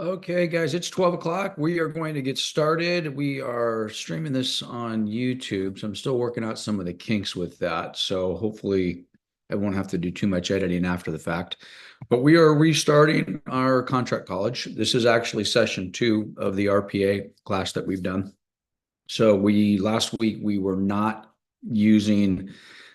Okay, guys, it's 12 o'clock. We are going to get started. We are streaming this on YouTube, so I'm still working out some of the kinks with that. So hopefully I won't have to do too much editing after the fact. But we are restarting our contract college. This is actually session 2 of the RPA class that we've done. So we last week we were not using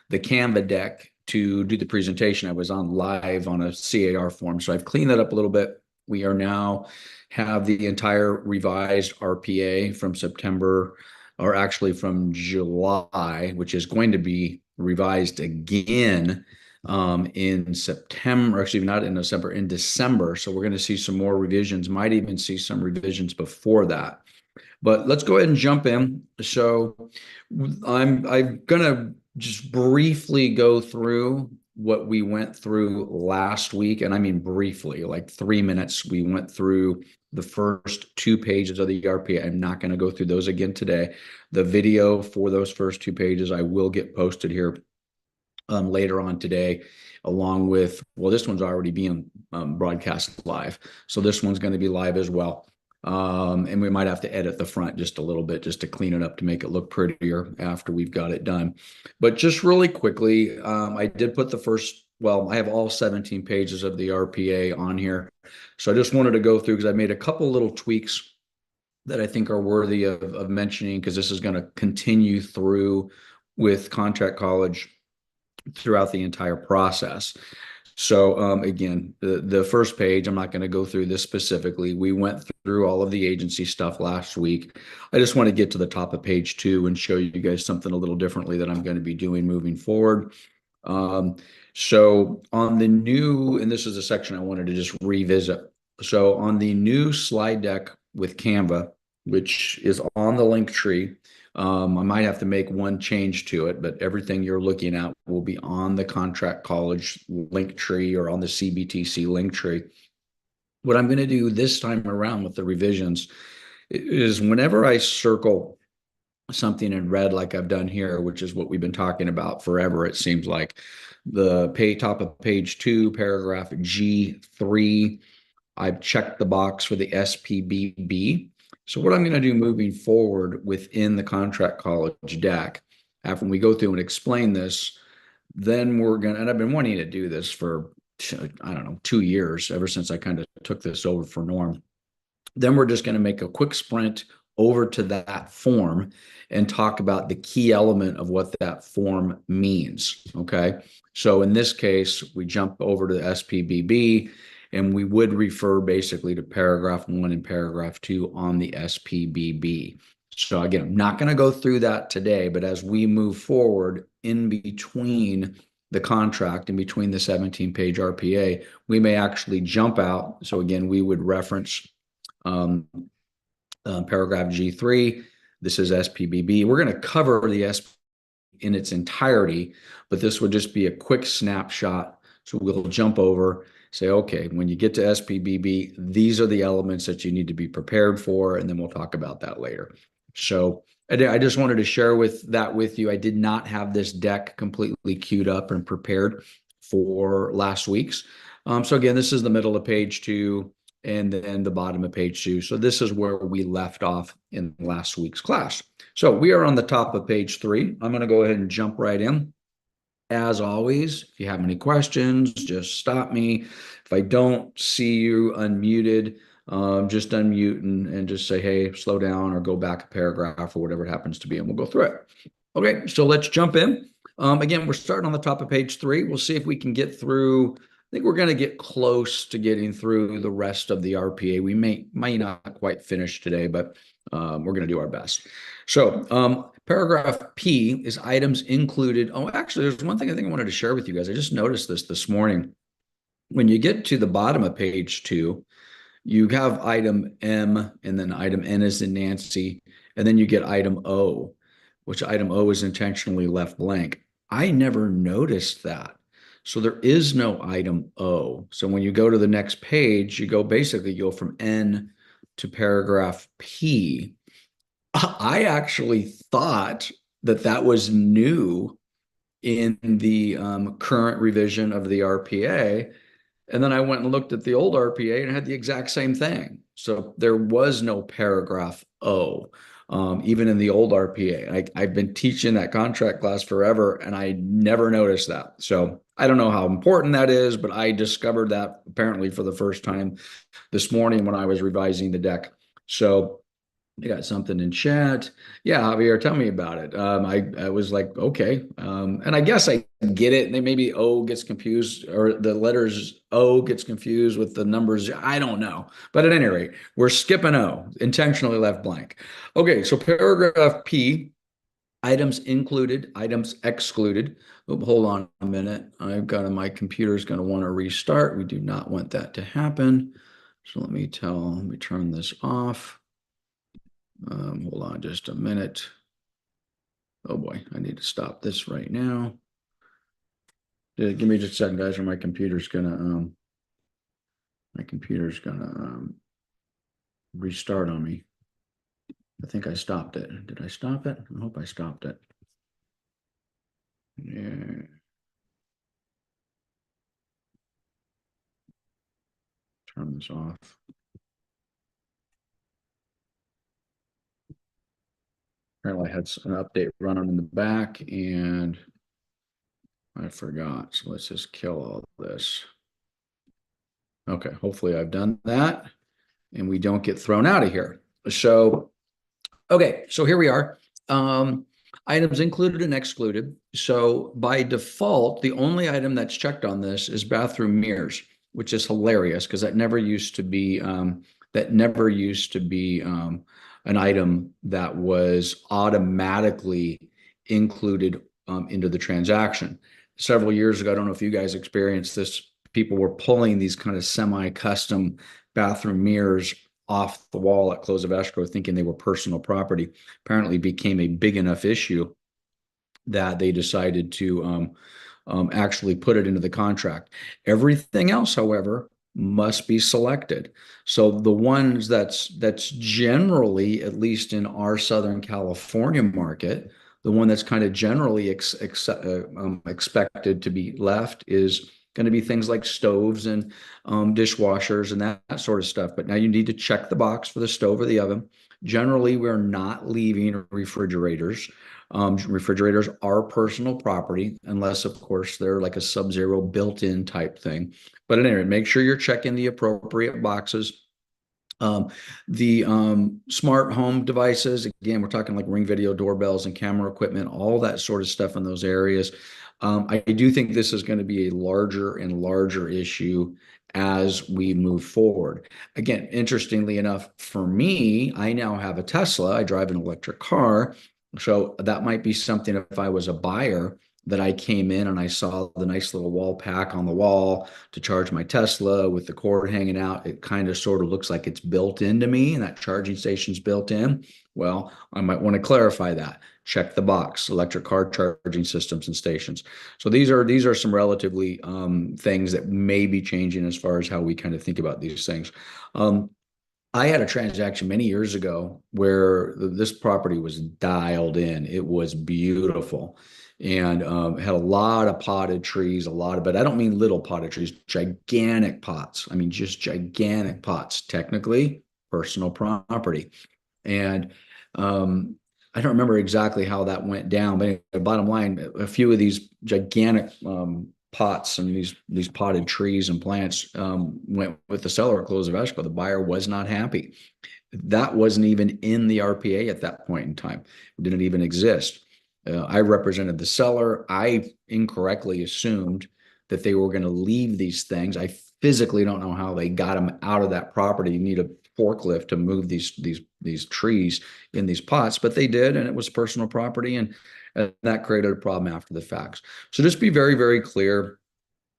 the Canva deck to do the presentation. I was on live on a CAR form. So I've cleaned that up a little bit. We are now have the entire revised RPA from September, or actually from July, which is going to be revised again in September, actually not in December, in December. So we're going to see some more revisions, might even see some revisions before that. But let's go ahead and jump in. So I'm gonna just briefly go through what we went through last week, and I mean briefly, like 3 minutes. We went through the first 2 pages of the RPA. I'm not going to go through those again today. The video for those first 2 pages I will get posted here later on today, along with, well, this one's already being broadcast live. So this one's going to be live as well. And we might have to edit the front just a little bit just to clean it up to make it look prettier after we've got it done. But just really quickly, I did put the first, well, I have all 17 pages of the RPA on here. So I just wanted to go through because I made a couple little tweaks that I think are worthy of mentioning, because this is going to continue through with contract college throughout the entire process. So again, the first page, I'm not going to go through this specifically. We went through all of the agency stuff last week. I just want to get to the top of page 2 and show you guys something a little differently that I'm going to be doing moving forward. So on the new, and this is a section I wanted to just revisit. So on the new slide deck with Canva, which is on the link tree, I might have to make one change to it, but everything you're looking at will be on the contract college link tree or on the CBTC link tree. What I'm going to do this time around with the revisions is whenever I circle something in red like I've done here, which is what we've been talking about forever, it seems like, the top of page 2, paragraph G3, I've checked the box for the SPBB. So what I'm going to do moving forward within the contract college deck, after we go through and explain this, then we're going to, and I've been wanting to do this for, I don't know, 2 years, ever since I kind of took this over for Norm. Then we're just going to make a quick sprint over to that form and talk about the key element of what that form means. Okay. So in this case, we jump over to the SPBB, and we would refer basically to paragraph 1 and paragraph 2 on the SPBB. So again, I'm not going to go through that today, but as we move forward in between the contract, in between the 17-page RPA, we may actually jump out. So again, we would reference Paragraph G3, this is SPBB. We're going to cover the SP in its entirety, but this would just be a quick snapshot. So we'll jump over, say, okay, when you get to SPBB, these are the elements that you need to be prepared for, and then we'll talk about that later. So I just wanted to share with you. I did not have this deck completely queued up and prepared for last week's. So again, this is the middle of page 2 and then the bottom of page 2. So this is where we left off in last week's class. So we are on the top of page 3. I'm going to go ahead and jump right in. As always, if you have any questions, just stop me. If I don't see you unmuted, just unmute and just say, hey, slow down, or go back a paragraph or whatever it happens to be, and we'll go through it. Okay, so let's jump in. Again, we're starting on the top of page 3. We'll see if we can get through. I think we're going to get close to getting through the rest of the RPA. We may not quite finish today, but we're going to do our best. So paragraph P is items included. Oh, actually, there's one thing I think I wanted to share with you guys. I just noticed this morning. When you get to the bottom of page 2, you have item M, and then item N is in Nancy, and then you get item O, which item O is intentionally left blank. I never noticed that. So there is no item O. So when you go to the next page, you go from N to paragraph P. I actually thought that was new in the current revision of the RPA. And then I went and looked at the old RPA and it had the exact same thing. So there was no paragraph O, even in the old RPA. I've been teaching that contract class forever and I never noticed that. So I don't know how important that is, but I discovered that apparently for the first time this morning when I was revising the deck. So you got something in chat. Yeah, Javier, tell me about it. I was like, okay. And I guess I get it. Maybe O gets confused, or the letters O gets confused with the numbers. I don't know. But at any rate, we're skipping O, intentionally left blank. Okay, so paragraph P, items included, items excluded. Oh, hold on a minute. My computer's going to want to restart. We do not want that to happen. So let me turn this off. Hold on just a minute. Oh boy, I need to stop this right now. Give me just a second, guys, or my computer's gonna restart on me. I think I stopped it. Did I stop it? I hope I stopped it. Yeah. Turn this off. Apparently I had an update running in the back and I forgot. So let's just kill all this. Okay, hopefully I've done that and we don't get thrown out of here. So, okay, so here we are. Items included and excluded. So by default, the only item that's checked on this is bathroom mirrors, which is hilarious because that never used to be an item that was automatically included into the transaction. Several years ago, I don't know if you guys experienced this, people were pulling these kind of semi-custom bathroom mirrors off the wall at close of escrow thinking they were personal property. Apparently became a big enough issue that they decided to actually put it into the contract. Everything else, however, must be selected. So the ones that's generally, at least in our Southern California market, the one that's kind of generally expected to be left is going to be things like stoves and dishwashers and that sort of stuff. But now you need to check the box for the stove or the oven. Generally, we're not leaving refrigerators. Refrigerators are personal property, unless, of course, they're like a Sub-Zero built-in type thing. But anyway, make sure you're checking the appropriate boxes. The smart home devices, again, we're talking like Ring video doorbells and camera equipment, all that sort of stuff in those areas. I do think this is going to be a larger and larger issue as we move forward. Again, interestingly enough, for me, I now have a Tesla. I drive an electric car. So that might be something if I was a buyer that I came in and I saw the nice little wall pack on the wall to charge my Tesla with the cord hanging out. It kind of sort of looks like it's built into me and that charging station's built in. Well, I might want to clarify that. Check the box, electric car charging systems and stations. So these are some relatively things that may be changing as far as how we kind of think about these things. Um, I had a transaction many years ago where this property was dialed in. It was beautiful and had a lot of potted trees, but I don't mean little potted trees, gigantic pots. I mean, just gigantic pots, technically personal property. And um, I don't remember exactly how that went down, but anyway, bottom line, a few of these gigantic pots and these potted trees and plants went with the seller at close of escrow. The buyer was not happy. That wasn't even in the RPA at that point in time. It didn't even exist. I represented the seller. I incorrectly assumed that they were going to leave these things. I physically don't know how they got them out of that property. You need a forklift to move these trees in these pots, but they did, and it was personal property, and that created a problem after the facts. So just be very, very clear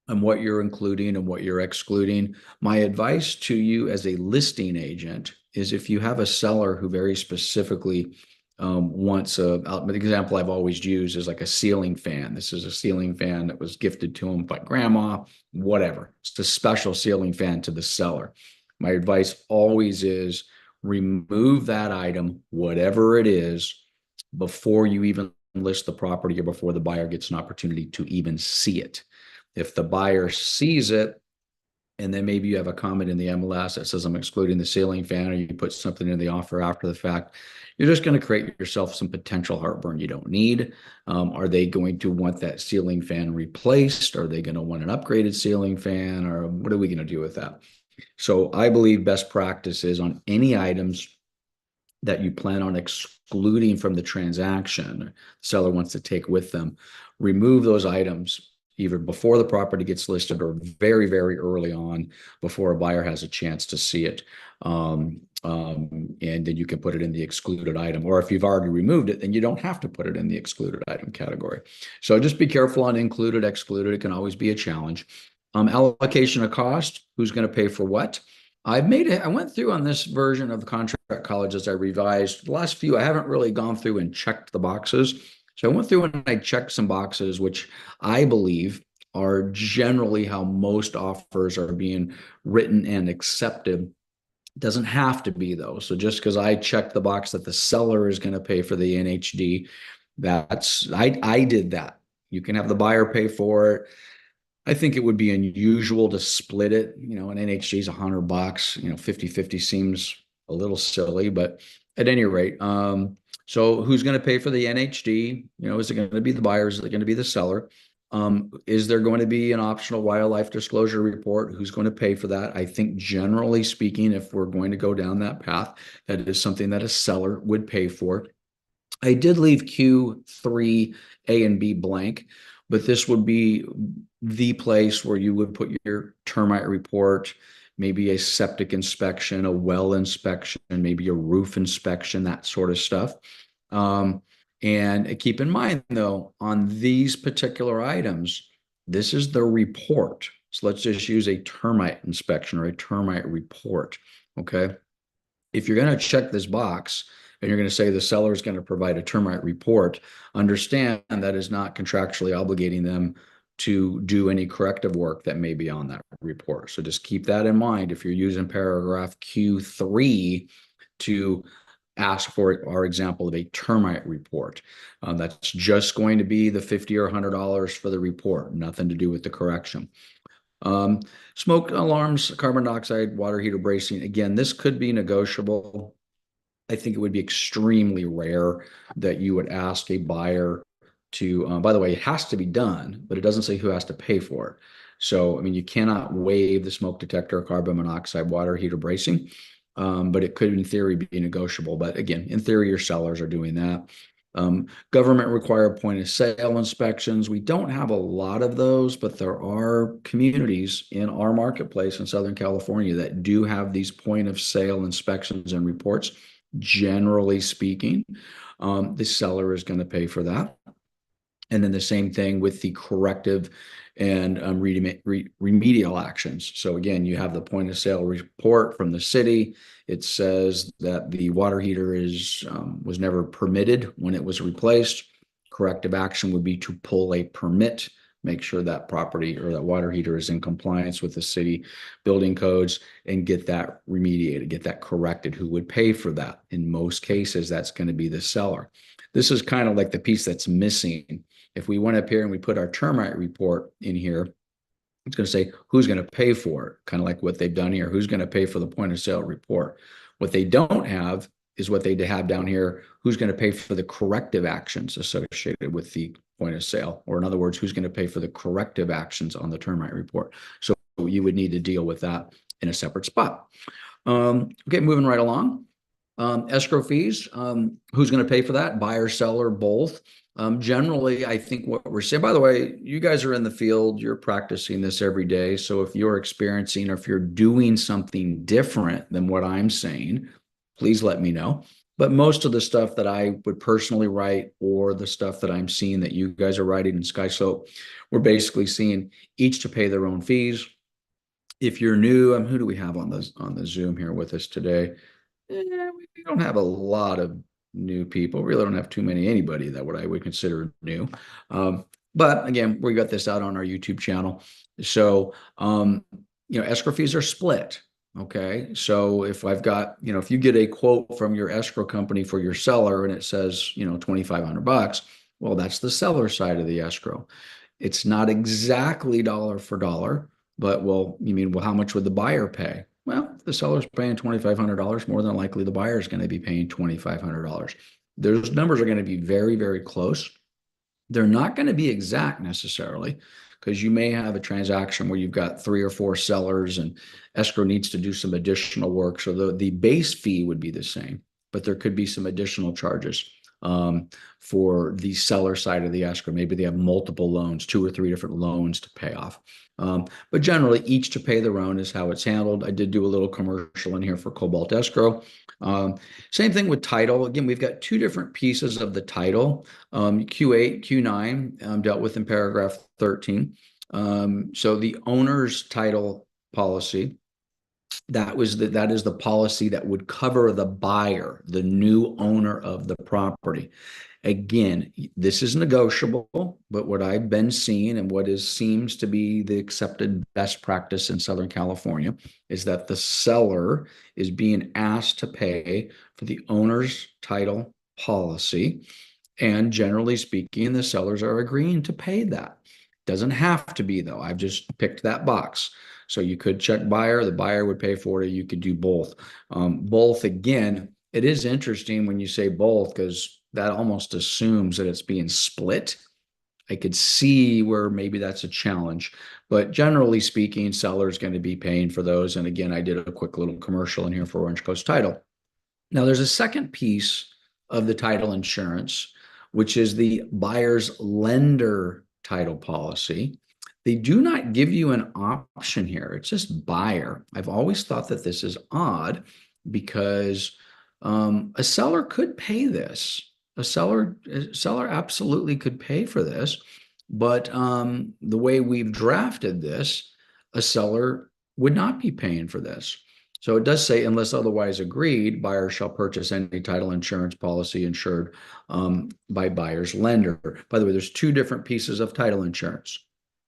on what you're including and what you're excluding. My advice to you as a listing agent is if you have a seller who very specifically wants the example I've always used is like a ceiling fan. This is a ceiling fan that was gifted to him by grandma, whatever. It's a special ceiling fan to the seller. My advice always is remove that item, whatever it is, before you even list the property or before the buyer gets an opportunity to even see it. If the buyer sees it, and then maybe you have a comment in the MLS that says I'm excluding the ceiling fan, or you put something in the offer after the fact, you're just going to create yourself some potential heartburn you don't need. Are they going to want that ceiling fan replaced? Are they going to want an upgraded ceiling fan? Or what are we going to do with that? So I believe best practice is on any items that you plan on excluding from the transaction, the seller wants to take with them, remove those items either before the property gets listed or very, very early on before a buyer has a chance to see it. And then you can put it in the excluded item. Or if you've already removed it, then you don't have to put it in the excluded item category. So just be careful on included, excluded. It can always be a challenge. Allocation of cost, who's going to pay for what? I went through on this version of the contract college as I revised. The last few, I haven't really gone through and checked the boxes. So I went through and I checked some boxes, which I believe are generally how most offers are being written and accepted. It doesn't have to be though. So just because I checked the box that the seller is going to pay for the NHD, I did that. You can have the buyer pay for it. I think it would be unusual to split it. An NHG is $100. 50-50 seems a little silly, but at any rate, so who's going to pay for the NHD? Is it going to be the buyer? Is it going to be the seller? Is there going to be an optional wildlife disclosure report? Who's going to pay for that? I think generally speaking, if we're going to go down that path, that is something that a seller would pay for. I did leave Q3, A and B blank, but this would be the place where you would put your termite report, maybe a septic inspection, a well inspection, maybe a roof inspection, that sort of stuff. And keep in mind, though, on these particular items, this is the report. So let's just use a termite inspection or a termite report. Okay. If you're going to check this box and you're going to say the seller is going to provide a termite report, understand that is not contractually obligating them to do any corrective work that may be on that report. So just keep that in mind if you're using paragraph Q3 to ask for our example of a termite report. That's just going to be the $50 or $100 for the report, nothing to do with the correction. Smoke alarms, carbon dioxide, water heater bracing. Again, this could be negotiable. I think it would be extremely rare that you would ask a buyer to, by the way, it has to be done, but it doesn't say who has to pay for it. So, I mean, you cannot waive the smoke detector, carbon monoxide, water heater bracing, but it could in theory be negotiable. But again, in theory, your sellers are doing that. Government required point of sale inspections. We don't have a lot of those, but there are communities in our marketplace in Southern California that do have these point of sale inspections and reports. Generally speaking, the seller is going to pay for that. And then the same thing with the corrective and remedial actions. So again, you have the point of sale report from the city. It says that the water heater was never permitted when it was replaced. Corrective action would be to pull a permit, make sure that property or that water heater is in compliance with the city building codes, and get that remediated, get that corrected. Who would pay for that? In most cases, that's going to be the seller. This is kind of like the piece that's missing. If we went up here and we put our termite report in here, it's going to say who's going to pay for it, kind of like what they've done here. Who's going to pay for the point of sale report? What they don't have is what they have down here. Who's going to pay for the corrective actions associated with the point of sale? Or in other words, who's going to pay for the corrective actions on the termite report? So you would need to deal with that in a separate spot. Okay, moving right along. Escrow fees, who's going to pay for that? Buyer, seller, both. Generally, I think what we're saying, by the way, you guys are in the field, you're practicing this every day. So if you're experiencing or if you're doing something different than what I'm saying, please let me know. But most of the stuff that I would personally write or the stuff that I'm seeing that you guys are writing in SkySlope, we're basically seeing each to pay their own fees. If you're new, who do we have on the Zoom here with us today? We don't have a lot of new people. We really don't have too many anybody that I would consider new. But again, we got this out on our YouTube channel. So, escrow fees are split. Okay. So if I've got, if you get a quote from your escrow company for your seller and it says, $2,500, well, that's the seller side of the escrow. It's not exactly dollar for dollar, but you mean, well, how much would the buyer pay? Well, if the seller's paying $2,500, more than likely the buyer is going to be paying $2,500. Those numbers are going to be very, very close. They're not going to be exact necessarily, because you may have a transaction where you've got 3 or 4 sellers and escrow needs to do some additional work. So the base fee would be the same, but there could be some additional charges for the seller side of the escrow. Maybe they have multiple loans, 2 or 3 different loans to pay off. But generally, each to pay their own is how it's handled. I did do a little commercial in here for Cobalt Escrow. Same thing with title. Again, we've got 2 different pieces of the title. Q8, Q9 dealt with in paragraph 13. So the owner's title policy, that is the policy that would cover the buyer, the new owner of the property. Again, this is negotiable, but what I've been seeing and what seems to be the accepted best practice in Southern California is that the seller is being asked to pay for the owner's title policy. And generally speaking, the sellers are agreeing to pay that. Doesn't have to be, though. I've just picked that box. So you could check buyer, the buyer would pay for it. You could do both. Both, again, it is interesting when you say both, because that almost assumes that it's being split. I could see where maybe that's a challenge, but generally speaking, seller is going to be paying for those. And again, I did a quick little commercial in here for Orange Coast Title. Now, there's a second piece of the title insurance, which is the buyer's lender title policy. They do not give you an option here. It's just buyer. I've always thought that this is odd because a seller could pay this. A seller absolutely could pay for this, but the way we've drafted this, a seller would not be paying for this. So it does say, unless otherwise agreed, buyer shall purchase any title insurance policy insured by buyer's lender. By the way, there's 2 different pieces of title insurance.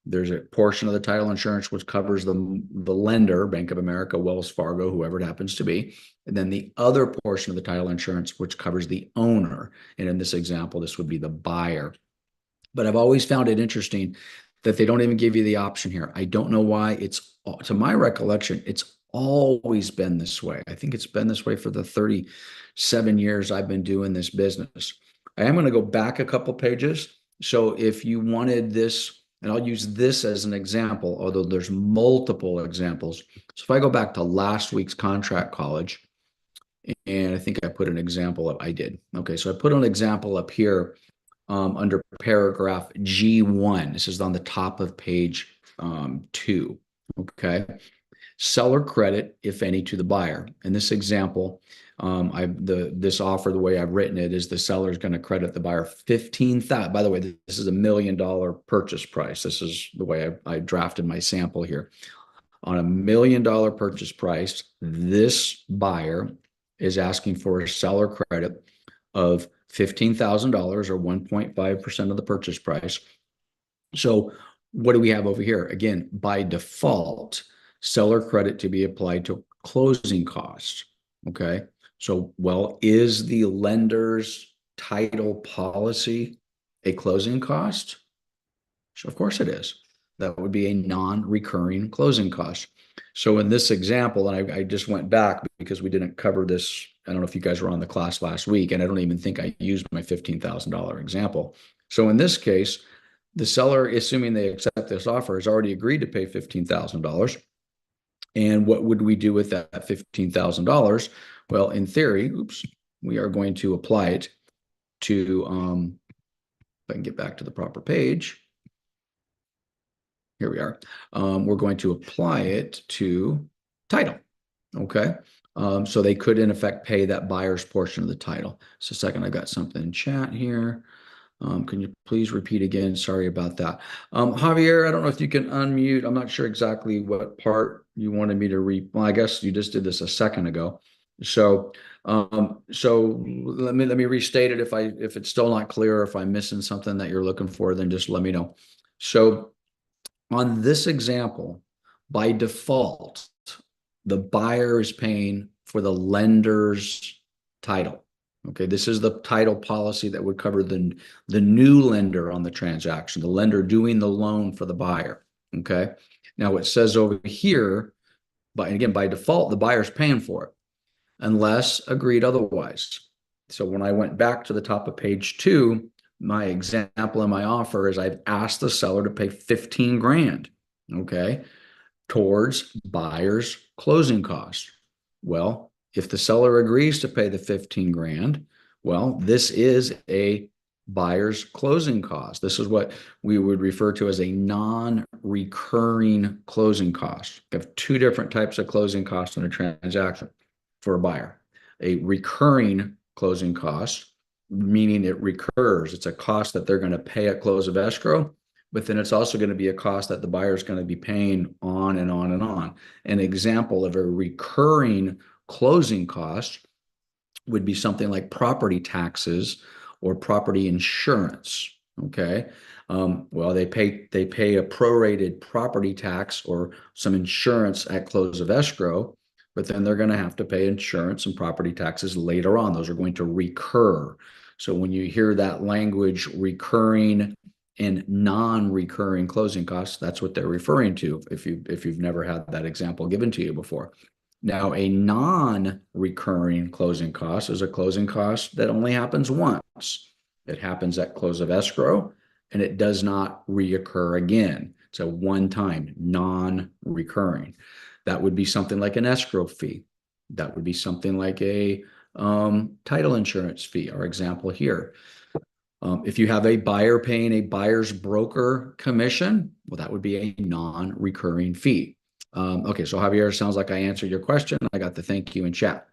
There's a portion of the title insurance which covers the lender, Bank of America, Wells Fargo, whoever it happens to be. And then the other portion of the title insurance which covers the owner. And in this example, this would be the buyer. But I've always found it interesting that they don't even give you the option here. I don't know why. To my recollection, it's always been this way. I think it's been this way for the 37 years I've been doing this business. I am going to go back a couple pages. So if you wanted this, and I'll use this as an example, although there's multiple examples. So if I go back to last week's contract college, and I think I put an example up, I did. Okay, so I put an example up here under paragraph G1. This is on the top of page 2. Okay. seller credit, if any, to the buyer. In this example, this offer, the way I've written it, is the seller is going to credit the buyer 15,000. By the way, this is $1 million purchase price. This is the way I drafted my sample here. On $1 million purchase price, this buyer is asking for a seller credit of $15,000 or 1.5% of the purchase price. So what do we have over here? Again, by default, seller credit to be applied to closing costs. Okay. So, well, is the lender's title policy a closing cost? So of course it is. That would be a non-recurring closing cost. So in this example, and I just went back because we didn't cover this. I don't know if you guys were on the class last week, and I don't even think I used my $15,000 example. So in this case, the seller, assuming they accept this offer, has already agreed to pay $15,000. And what would we do with that $15,000? Well, in theory, we are going to apply it to, if I can get back to the proper page. Here we are. We're going to apply it to title. Okay. So they could, in effect, pay that buyer's portion of the title. So a second, I got something in chat here. Can you please repeat again? Sorry about that. Javier, I don't know if you can unmute. I'm not sure exactly what part you wanted me to read. Well, I guess you just did this a second ago. So let me restate it. If it's still not clear, or if I'm missing something that you're looking for, then just let me know. So on this example, by default, the buyer is paying for the lender's title. Okay, this is the title policy that would cover the new lender on the transaction, the lender doing the loan for the buyer. Okay, now it says over here, but again, by default, the buyer's paying for it unless agreed otherwise. So when I went back to the top of page 2, my example in my offer is I've asked the seller to pay 15 grand, okay, towards buyer's closing costs. Well, if the seller agrees to pay the 15 grand, well, this is a buyer's closing cost. This is what we would refer to as a non-recurring closing cost. We have two different types of closing costs in a transaction for a buyer. A recurring closing cost, meaning it recurs. It's a cost that they're going to pay at close of escrow, but then it's also going to be a cost that the buyer is going to be paying on and on and on. An example of a recurring closing cost would be something like property taxes or property insurance. Okay. Well, they pay a prorated property tax or some insurance at close of escrow, but then they're going to have to pay insurance and property taxes later on. Those are going to recur. So when you hear that language, recurring and non-recurring closing costs, that's what they're referring to if you've never had that example given to you before. Now, a non-recurring closing cost is a closing cost that only happens once. It happens at close of escrow, and it does not reoccur again. It's a one-time, non-recurring. That would be something like an escrow fee. That would be something like a title insurance fee, our example here. If you have a buyer paying a buyer's broker commission, well, that would be a non-recurring fee. Okay, so Javier, sounds like I answered your question. I got the thank you in chat.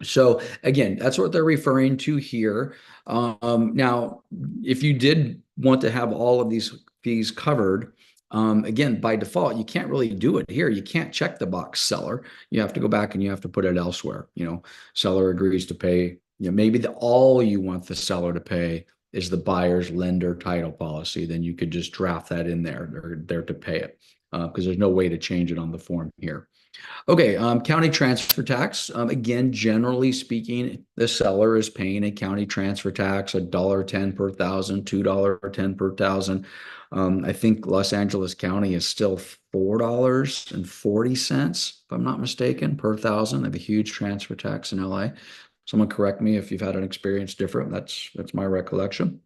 So again, that's what they're referring to here. Now, if you did want to have all of these fees covered, again, by default, you can't really do it here. You can't check the box seller. You have to go back and you have to put it elsewhere. Seller agrees to pay, maybe all you want the seller to pay is the buyer's lender title policy. Then you could just draft that in there. They're there to pay it because there's no way to change it on the form here. Okay, county transfer tax. Again, generally speaking, the seller is paying a county transfer tax, $1.10 per thousand, $2.10 per thousand. I think Los Angeles County is still $4.40, if I'm not mistaken, per thousand. They have a huge transfer tax in LA. Someone correct me if you've had an experience different. That's my recollection.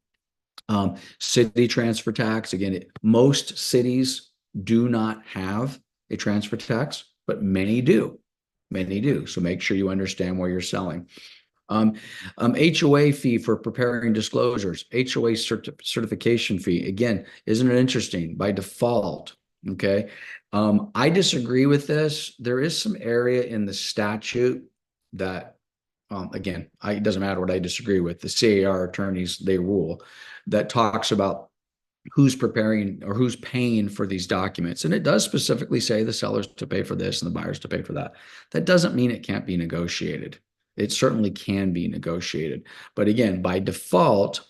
City transfer tax. Again, most cities do not have a transfer tax, but many do. Many do. So make sure you understand where you're selling. HOA fee for preparing disclosures, HOA certification fee. Again, isn't it interesting? By default, Okay. I disagree with this. There is some area in the statute that, again, it doesn't matter what I disagree with. The CAR attorneys, they rule, that talks about who's preparing or who's paying for these documents. And it does specifically say the sellers to pay for this and the buyers to pay for that. That doesn't mean it can't be negotiated. It certainly can be negotiated. But again, by default,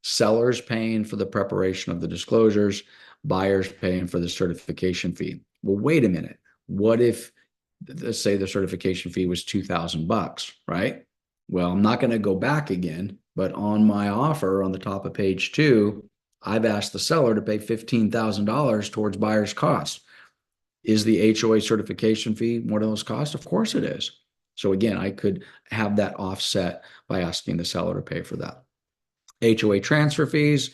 sellers paying for the preparation of the disclosures, buyers paying for the certification fee. Well, wait a minute. What if, let's say the certification fee was $2,000, right? Well, I'm not going to go back again, but on my offer on the top of page 2, I've asked the seller to pay $15,000 towards buyer's costs. Is the HOA certification fee one of those costs? Of course it is. So again, I could have that offset by asking the seller to pay for that. HOA transfer fees,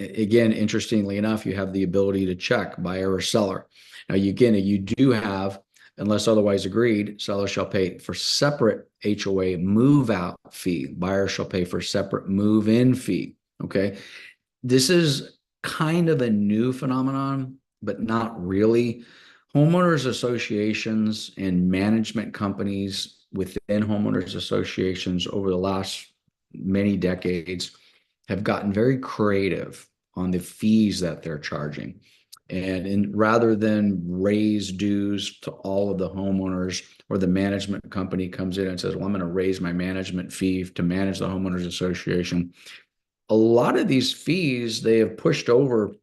again, interestingly enough, you have the ability to check buyer or seller. Now, again, you do have, unless otherwise agreed, seller shall pay for separate HOA move out fee. Buyer shall pay for separate move in fee. Okay. This is kind of a new phenomenon, but not really. Homeowners associations and management companies within homeowners associations over the last many decades have gotten very creative on the fees that they're charging. And rather than raise dues to all of the homeowners, or the management company comes in and says, well, I'm going to raise my management fee to manage the homeowners association. A lot of these fees they have pushed over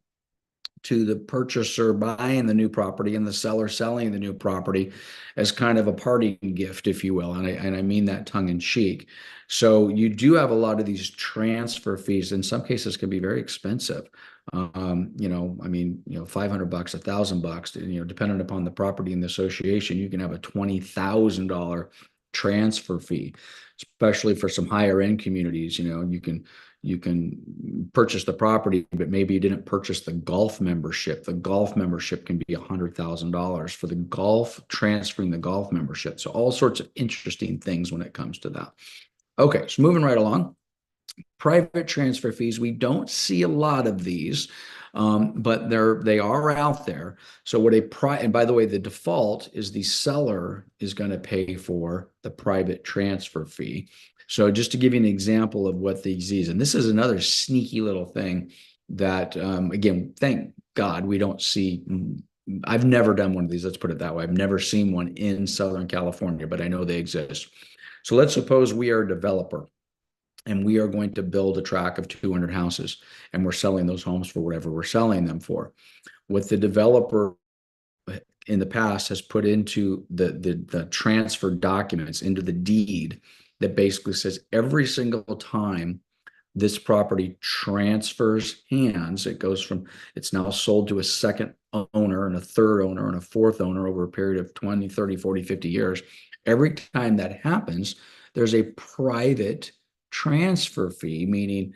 to the purchaser buying the new property and the seller selling the new property as kind of a parting gift, if you will. And I mean that tongue in cheek. So you do have a lot of these transfer fees. In some cases can be very expensive. I mean, $500, $1,000, depending upon the property and the association, you can have a $20,000 transfer fee, especially for some higher end communities. You can purchase the property, but maybe you didn't purchase the golf membership. The golf membership can be $100,000 for the golf, transferring the golf membership. So all sorts of interesting things when it comes to that. Okay, so moving right along. Private transfer fees, we don't see a lot of these, but they are out there. So and by the way, the default is the seller is going to pay for the private transfer fee. So just to give you an example of what these is, and this is another sneaky little thing that, again, thank God we don't see. I've never done one of these. Let's put it that way. I've never seen one in Southern California, but I know they exist. So let's suppose we are a developer and we are going to build a tract of 200 houses and we're selling those homes for whatever we're selling them for. What the developer in the past has put into the transfer documents, into the deed, that basically says every single time this property transfers hands, it's now sold to a second owner and a third owner and a fourth owner over a period of 20, 30, 40, 50 years. Every time that happens, there's a private transfer fee, meaning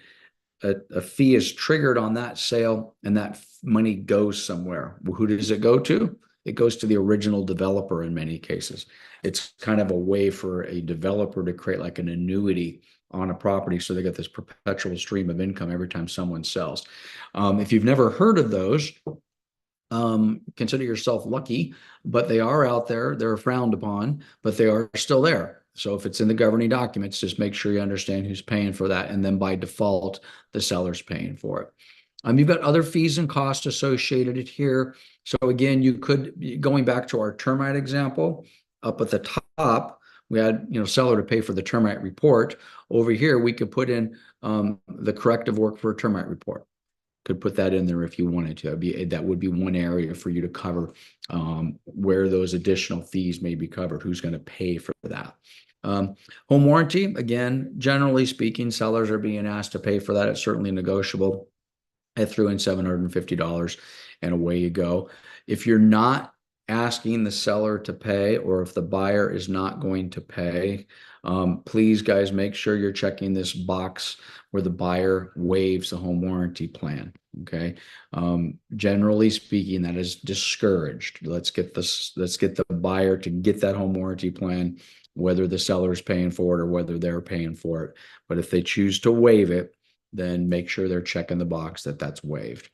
a fee is triggered on that sale and that money goes somewhere. Who does it go to? It goes to the original developer in many cases. It's kind of a way for a developer to create like an annuity on a property, so they get this perpetual stream of income every time someone sells. If you've never heard of those, consider yourself lucky, but they are out there. They're frowned upon, but they are still there. So if it's in the governing documents, just make sure you understand who's paying for that. And then by default, the seller's paying for it. You've got other fees and costs associated here. So again, you could, going back to our termite example, up at the top, we had, seller to pay for the termite report. Over here, we could put in the corrective work for a termite report. Could put that in there if you wanted to. That would be one area for you to cover where those additional fees may be covered. Who's going to pay for that? Home warranty, again, generally speaking, sellers are being asked to pay for that. It's certainly negotiable. I threw in $750 and away you go. If you're not asking the seller to pay, or if the buyer is not going to pay, please, guys, make sure you're checking this box where the buyer waives the home warranty plan. Okay. Generally speaking, that is discouraged. Let's get the buyer to get that home warranty plan, whether the seller is paying for it or whether they're paying for it. But if they choose to waive it, then make sure they're checking the box that that's waived.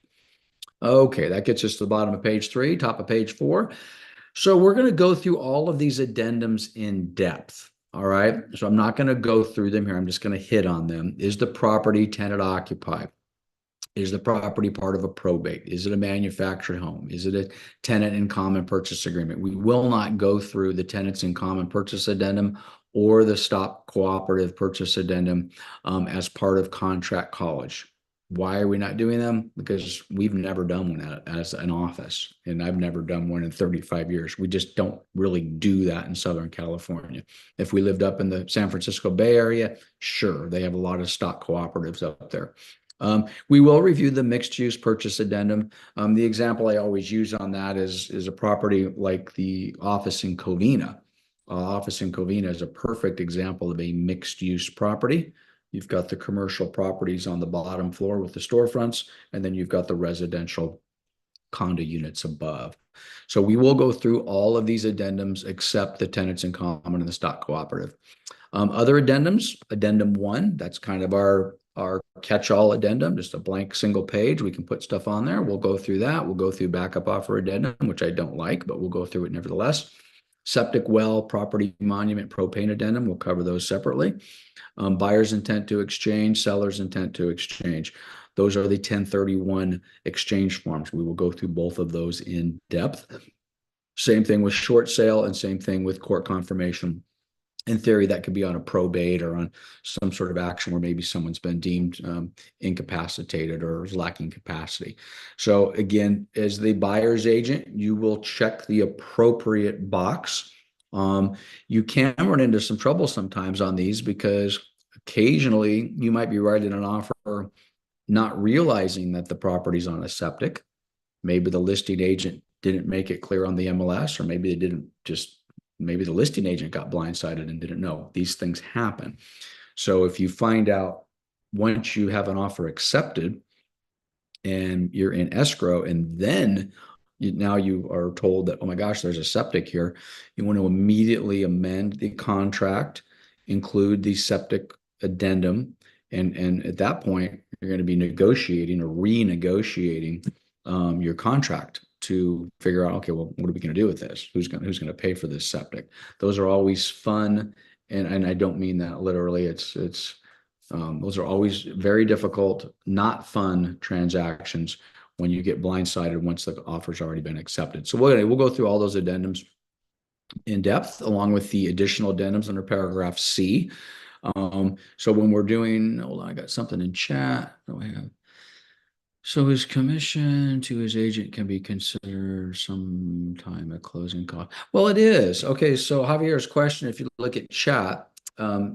Okay, that gets us to the bottom of page 3, top of page 4. So we're going to go through all of these addendums in depth. All right. So I'm not going to go through them here. I'm just going to hit on them. Is the property tenant occupied? Is the property part of a probate? Is it a manufactured home? Is it a tenant in common purchase agreement? We will not go through the tenants in common purchase addendum or the stop cooperative purchase addendum as part of contract college. Why are we not doing them? Because we've never done one as an office, and I've never done one in 35 years. We just don't really do that in Southern California. If we lived up in the San Francisco Bay Area, sure, they have a lot of stock cooperatives up there. We will review the mixed use purchase addendum. The example I always use on that is a property like the office in Covina. Office in Covina is a perfect example of a mixed use property. You've got the commercial properties on the bottom floor with the storefronts, and then you've got the residential condo units above. So we will go through all of these addendums except the tenants in common and the stock cooperative. Other addendums, addendum 1, that's kind of our catch-all addendum, just a blank single page. We can put stuff on there. We'll go through that. We'll go through backup offer addendum, which I don't like, but we'll go through it nevertheless. Septic well, property monument, propane addendum, we'll cover those separately. Buyer's intent to exchange, seller's intent to exchange. Those are the 1031 exchange forms. We will go through both of those in depth. Same thing with short sale and same thing with court confirmation. In theory, that could be on a probate or on some sort of action where maybe someone's been deemed incapacitated or is lacking capacity. So again, as the buyer's agent, you will check the appropriate box. You can run into some trouble sometimes on these because occasionally you might be writing an offer not realizing that the property's on a septic. Maybe the listing agent didn't make it clear on the MLS, or maybe they didn't just maybe the listing agent got blindsided and didn't know. These things happen. So if you find out once you have an offer accepted and you're in escrow, and then now you are told that, oh my gosh, there's a septic here, you want to immediately amend the contract, include the septic addendum, and at that point, you're going to be negotiating or renegotiating your contract to figure out, okay, well, what are we going to do with this? Who's going to pay for this septic? Those are always fun, and I don't mean that literally. It's those are always very difficult, not fun transactions when you get blindsided once the offer's already been accepted. So we'll go through all those addendums in depth, along with the additional addendums under paragraph C. So when we're doing, hold on, I got something in chat. Oh, I have. So his commission to his agent can be considered some time at closing cost. Well, it is. Okay, so Javier's question, if you look at chat,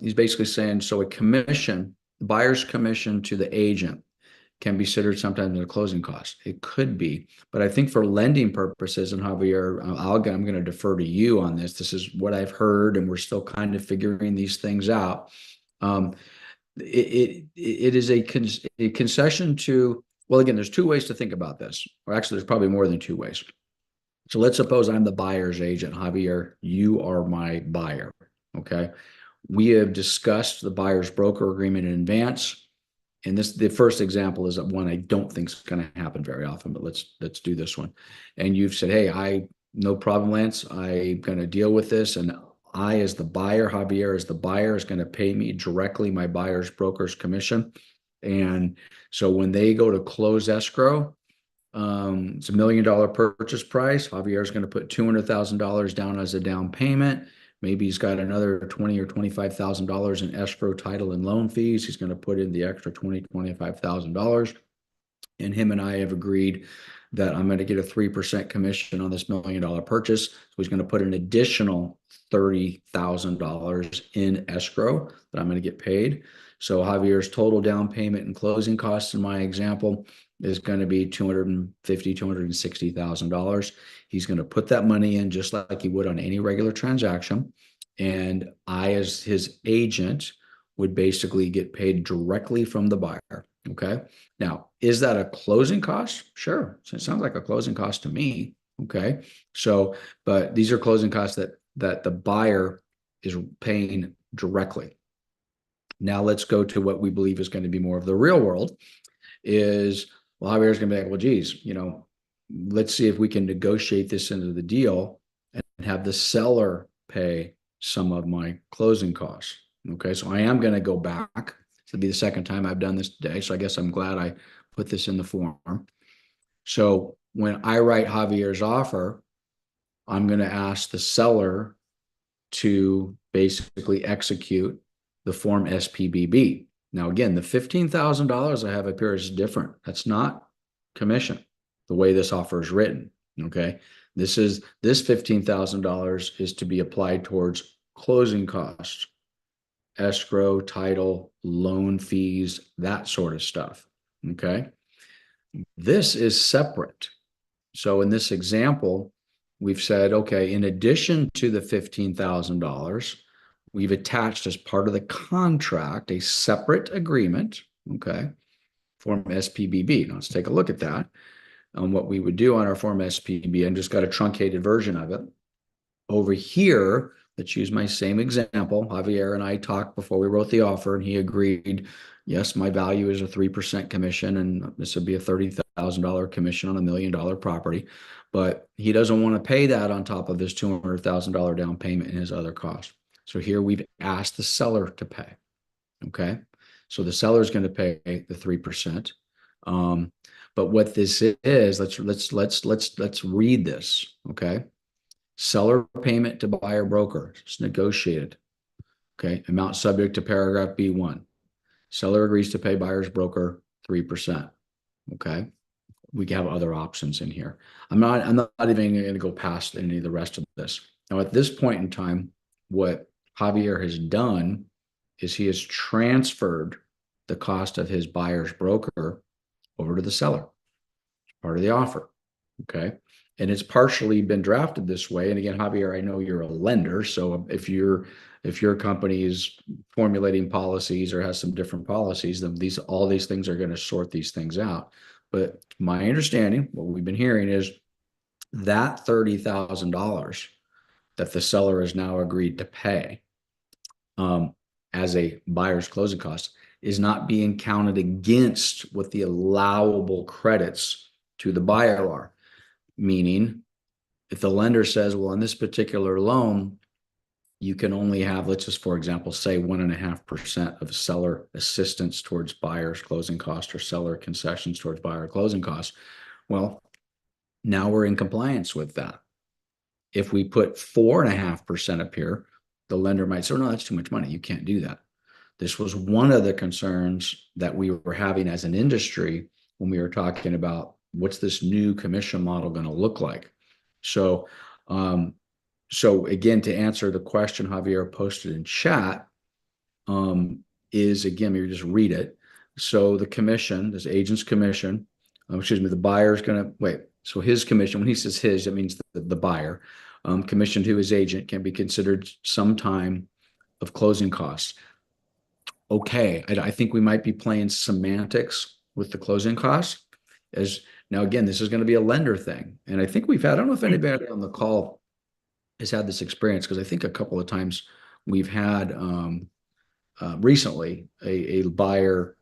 he's basically saying, so a commission, buyer's commission to the agent can be considered sometimes a closing cost. It could be, but I think for lending purposes, and Javier, I'm going to defer to you on this. This is what I've heard, and we're still kind of figuring these things out. It is a concession to, well, again, there's 2 ways to think about this, or actually, there's probably more than 2 ways. So let's suppose I'm the buyer's agent, Javier. You are my buyer. Okay. We have discussed the buyer's broker agreement in advance. And the first example is one I don't think is going to happen very often, but let's do this one. And you've said, hey, no problem, Lance. I'm going to deal with this. And I, as the buyer, Javier, as the buyer, is going to pay me directly my buyer's broker's commission. And so when they go to close escrow, it's $1 million purchase price. Javier is going to put $200,000 down as a down payment. Maybe he's got another $20,000 or $25,000 in escrow, title, and loan fees. He's going to put in the extra $20,000, $25,000. And him and I have agreed that I'm going to get a 3% commission on this $1 million purchase. So he's going to put an additional $30,000 in escrow that I'm going to get paid. So Javier's total down payment and closing costs in my example is going to be $250,000, $260,000. He's going to put that money in just like he would on any regular transaction. And I, as his agent, would basically get paid directly from the buyer. Okay. Now, is that a closing cost? Sure. So it sounds like a closing cost to me. Okay. So, but these are closing costs that the buyer is paying directly. Now let's go to what we believe is going to be more of the real world is Well, Javier's going to be like, well, geez, let's see if we can negotiate this into the deal and have the seller pay some of my closing costs. Okay, so I am going to go back. It'll be the second time I've done this today. So I guess I'm glad I put this in the form. So when I write Javier's offer, I'm going to ask the seller to basically execute the form SPBB. Now, again, the $15,000 I have up here is different. That's not commission, the way this offer is written. Okay. This $15,000 is to be applied towards closing costs, escrow, title, loan fees, that sort of stuff. Okay. This is separate. So in this example, we've said, okay, in addition to the $15,000, we've attached as part of the contract a separate agreement, okay, form SPBB. Now let's take a look at that. What we would do on our form SPBB, and just got a truncated version of it. Over here, let's use my same example. Javier and I talked before we wrote the offer, and he agreed, yes, my value is a 3% commission, and this would be a $30,000 commission on $1 million property. But he doesn't want to pay that on top of his $200,000 down payment and his other costs. So here we've asked the seller to pay. Okay. So the seller is going to pay the 3%. But what this is, let's read this. Okay. Seller payment to buyer broker. It's negotiated. Okay. Amount subject to paragraph B1. Seller agrees to pay buyer's broker 3%. Okay. We have other options in here. I'm not even going to go past any of the rest of this. Now, at this point in time, what Javier has done is he has transferred the cost of his buyer's broker over to the seller, part of the offer. Okay. And it's partially been drafted this way. And again, Javier, I know you're a lender. So if your company is formulating policies or has some different policies, then all these things are going to sort these things out. But my understanding, what we've been hearing is that $30,000 that the seller has now agreed to pay as a buyer's closing cost is not being counted against what the allowable credits to the buyer are. Meaning, if the lender says, well, on this particular loan, you can only have, let's just, for example, say 1.5% of seller assistance towards buyer's closing cost or seller concessions towards buyer closing costs. Well, now we're in compliance with that. If we put 4.5% up here, the lender might say, oh, no, that's too much money. You can't do that. This was one of the concerns that we were having as an industry when we were talking about what's this new commission model going to look like. So again, to answer the question Javier posted in chat, is again, you just read it. So the commission, this agent's commission, the buyer's going to wait. So his commission, when he says his, that means the buyer, commission to his agent can be considered some time of closing costs. Okay, I think we might be playing semantics with the closing costs. As now, again, this is going to be a lender thing, and I think I don't know if anybody on the call has had this experience, because I think a couple of times we've had recently a buyer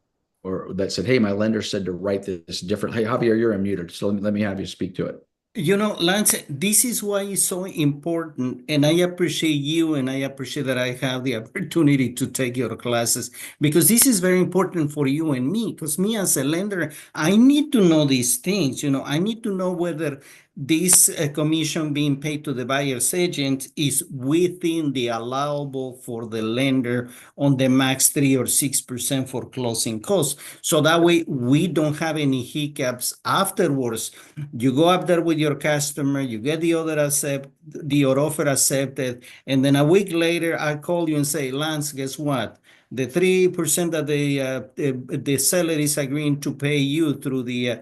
or that said, hey, my lender said to write this different. Hey, Javier, you're unmuted, so let me have you speak to it. Lance, this is why it's so important. And I appreciate you and I appreciate that I have the opportunity to take your classes, because this is very important for you and me. Because me as a lender, I need to know these things. I need to know whether this commission being paid to the buyer's agent is within the allowable for the lender on the max 3 or 6% for closing costs. So that way we don't have any hiccups afterwards. You go up there with your customer, you get your offer accepted, and then a week later, I call you and say, Lance, guess what? The 3% that the seller is agreeing to pay you through the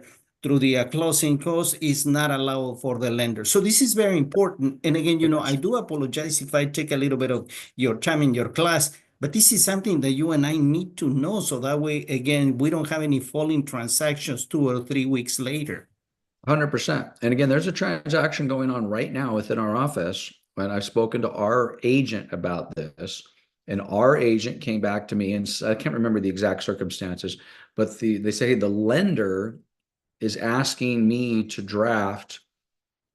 closing cost is not allowed for the lender. So this is very important. And again, I do apologize if I take a little bit of your time in your class, but this is something that you and I need to know. So that way, again, we don't have any falling transactions 2 or 3 weeks later. 100%. And again, there's a transaction going on right now within our office. And I've spoken to our agent about this. And our agent came back to me, and I can't remember the exact circumstances, but they say the lender is asking me to draft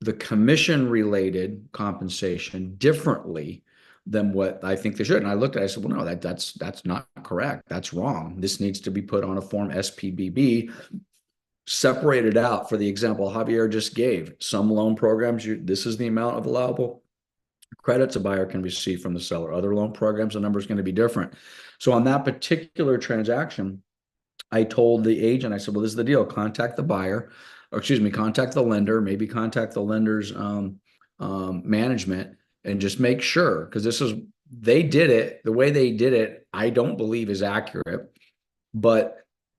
the commission related compensation differently than what I think they should. And I looked at it, I said, well, no, that's not correct. That's wrong. This needs to be put on a form SPBB, separated out for the example Javier just gave. Some loan programs, this is the amount of allowable credits a buyer can receive from the seller. Other loan programs, the number is going to be different. So on that particular transaction, I told the agent, I said, well, this is the deal. Contact the buyer, or excuse me, contact the lender, maybe contact the lender's management, and just make sure, because they did it, the way they did it, I don't believe is accurate. But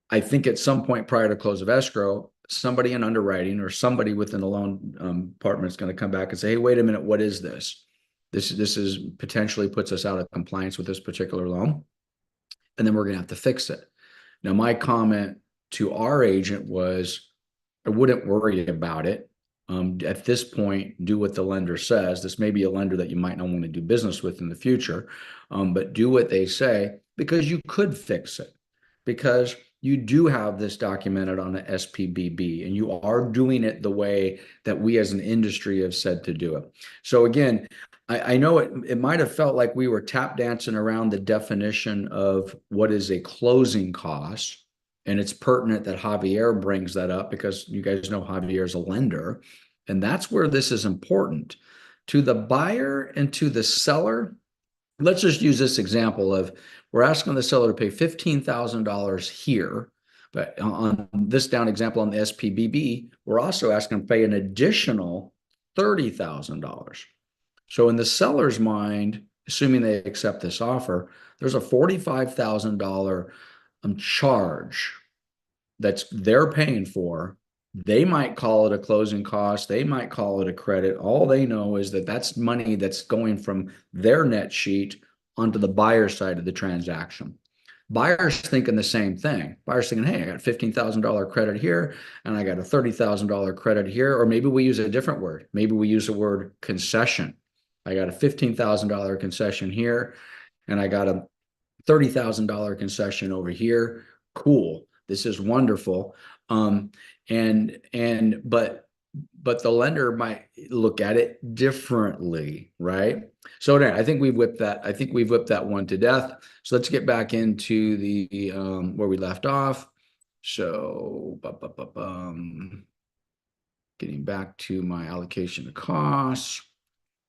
I think at some point prior to close of escrow, somebody in underwriting or somebody within the loan department is going to come back and say, hey, wait a minute, what is this? This is potentially puts us out of compliance with this particular loan. And then we're going to have to fix it. Now, my comment to our agent was, I wouldn't worry about it. At this point, do what the lender says. This may be a lender that you might not want to do business with in the future, but do what they say, because you could fix it, because you do have this documented on the SPBB, and you are doing it the way that we as an industry have said to do it. So again, I know it might have felt like we were tap dancing around the definition of what is a closing cost. And it's pertinent that Javier brings that up, because you guys know Javier is a lender. And that's where this is important. To the buyer and to the seller, let's just use this example of, we're asking the seller to pay $15,000 here. But on this down example on the SPBB, we're also asking to pay an additional $30,000. So in the seller's mind, assuming they accept this offer, there's a $45,000 charge that's they're paying for. They might call it a closing cost. They might call it a credit. All they know is that that's money that's going from their net sheet onto the buyer side of the transaction. Buyers thinking the same thing. Buyers thinking, hey, I got a $15,000 credit here, and I got a $30,000 credit here. Or maybe we use a different word. Maybe we use the word concession. I got a $15,000 concession here, and I got a $30,000 concession over here. Cool. This is wonderful. But the lender might look at it differently, right? So anyway, I think we've whipped that. I think we've whipped that one to death. So let's get back into the where we left off. So getting back to my allocation of costs,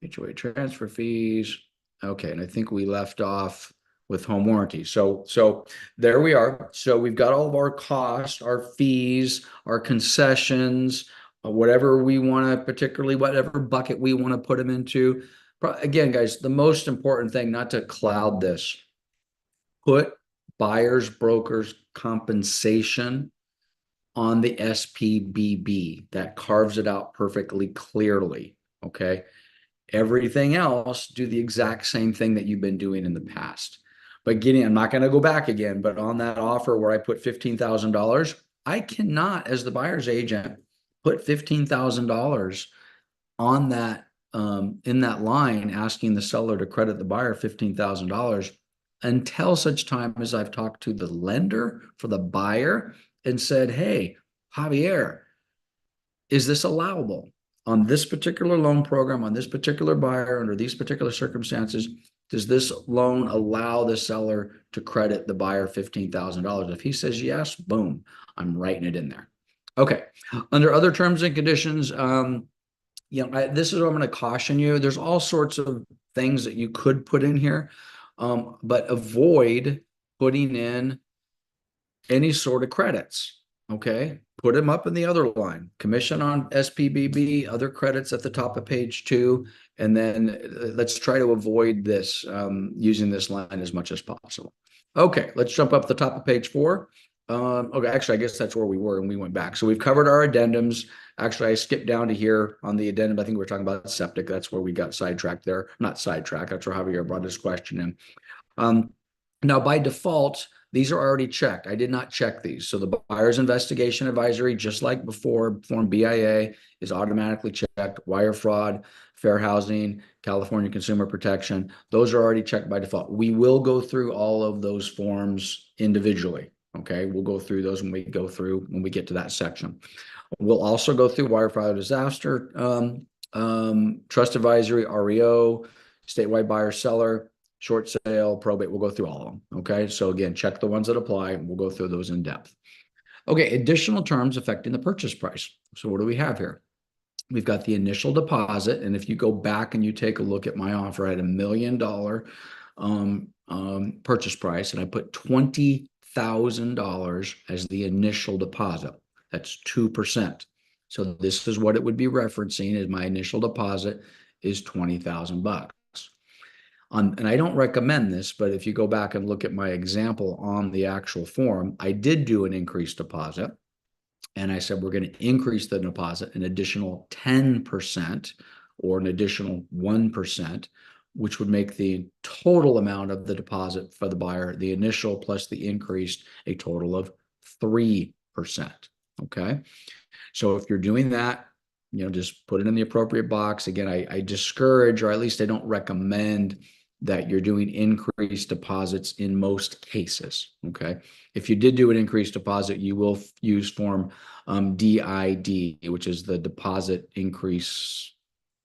HOA transfer fees. Okay, and I think we left off with home warranty. So there we are. So we've got all of our costs, our fees, our concessions, whatever we want to, particularly whatever bucket we want to put them into. Again, guys, the most important thing, not to cloud this, put buyers, brokers, compensation on the SPBB. That carves it out perfectly clearly, okay? Everything else, do the exact same thing that you've been doing in the past. But I'm not going to go back again, but on that offer where I put $15,000, I cannot, as the buyer's agent, put $15,000 on that, in that line, asking the seller to credit the buyer $15,000 until such time as I've talked to the lender for the buyer and said, hey, Javier, is this allowable? On this particular loan program, on this particular buyer, under these particular circumstances, does this loan allow the seller to credit the buyer $15,000? If he says yes, boom, I'm writing it in there. Okay. Under other terms and conditions, this is what I'm going to caution you. There's all sorts of things that you could put in here, but avoid putting in any sort of credits. Okay, put them up in the other line. Commission on SPBB, other credits at the top of page 2, and then let's try to avoid this using this line as much as possible. Okay, let's jump up the top of page 4. Okay, actually, I guess that's where we were and we went back. So we've covered our addendums. Actually, I skipped down to here on the addendum. I think we're talking about septic. That's where we got sidetracked there. Not sidetracked. That's where Javier brought this question in. Now, by default, these are already checked. I did not check these. So the buyer's investigation advisory, just like before, Form BIA is automatically checked. Wire fraud, fair housing, California consumer protection, those are already checked by default. We will go through all of those forms individually. Okay, we'll go through those when we get to that section. We'll also go through wire fraud disaster, trust advisory, REO, statewide buyer seller, short sale, probate. We'll go through all of them. Okay, so again, check the ones that apply, and we'll go through those in depth. Okay, additional terms affecting the purchase price. So what do we have here? We've got the initial deposit, and if you go back and you take a look at my offer, I had $1 million purchase price, and I put $20,000 as the initial deposit. That's 2%. So this is what it would be referencing as my initial deposit is 20,000 bucks. And I don't recommend this, but if you go back and look at my example on the actual form, I did do an increased deposit. And I said, we're going to increase the deposit an additional 10% or an additional 1%, which would make the total amount of the deposit for the buyer, the initial plus the increased, a total of 3%. Okay. So if you're doing that, just put it in the appropriate box. Again, I discourage, or at least I don't recommend that you're doing increased deposits in most cases. Okay. If you did do an increased deposit, you will use form DID, which is the deposit increase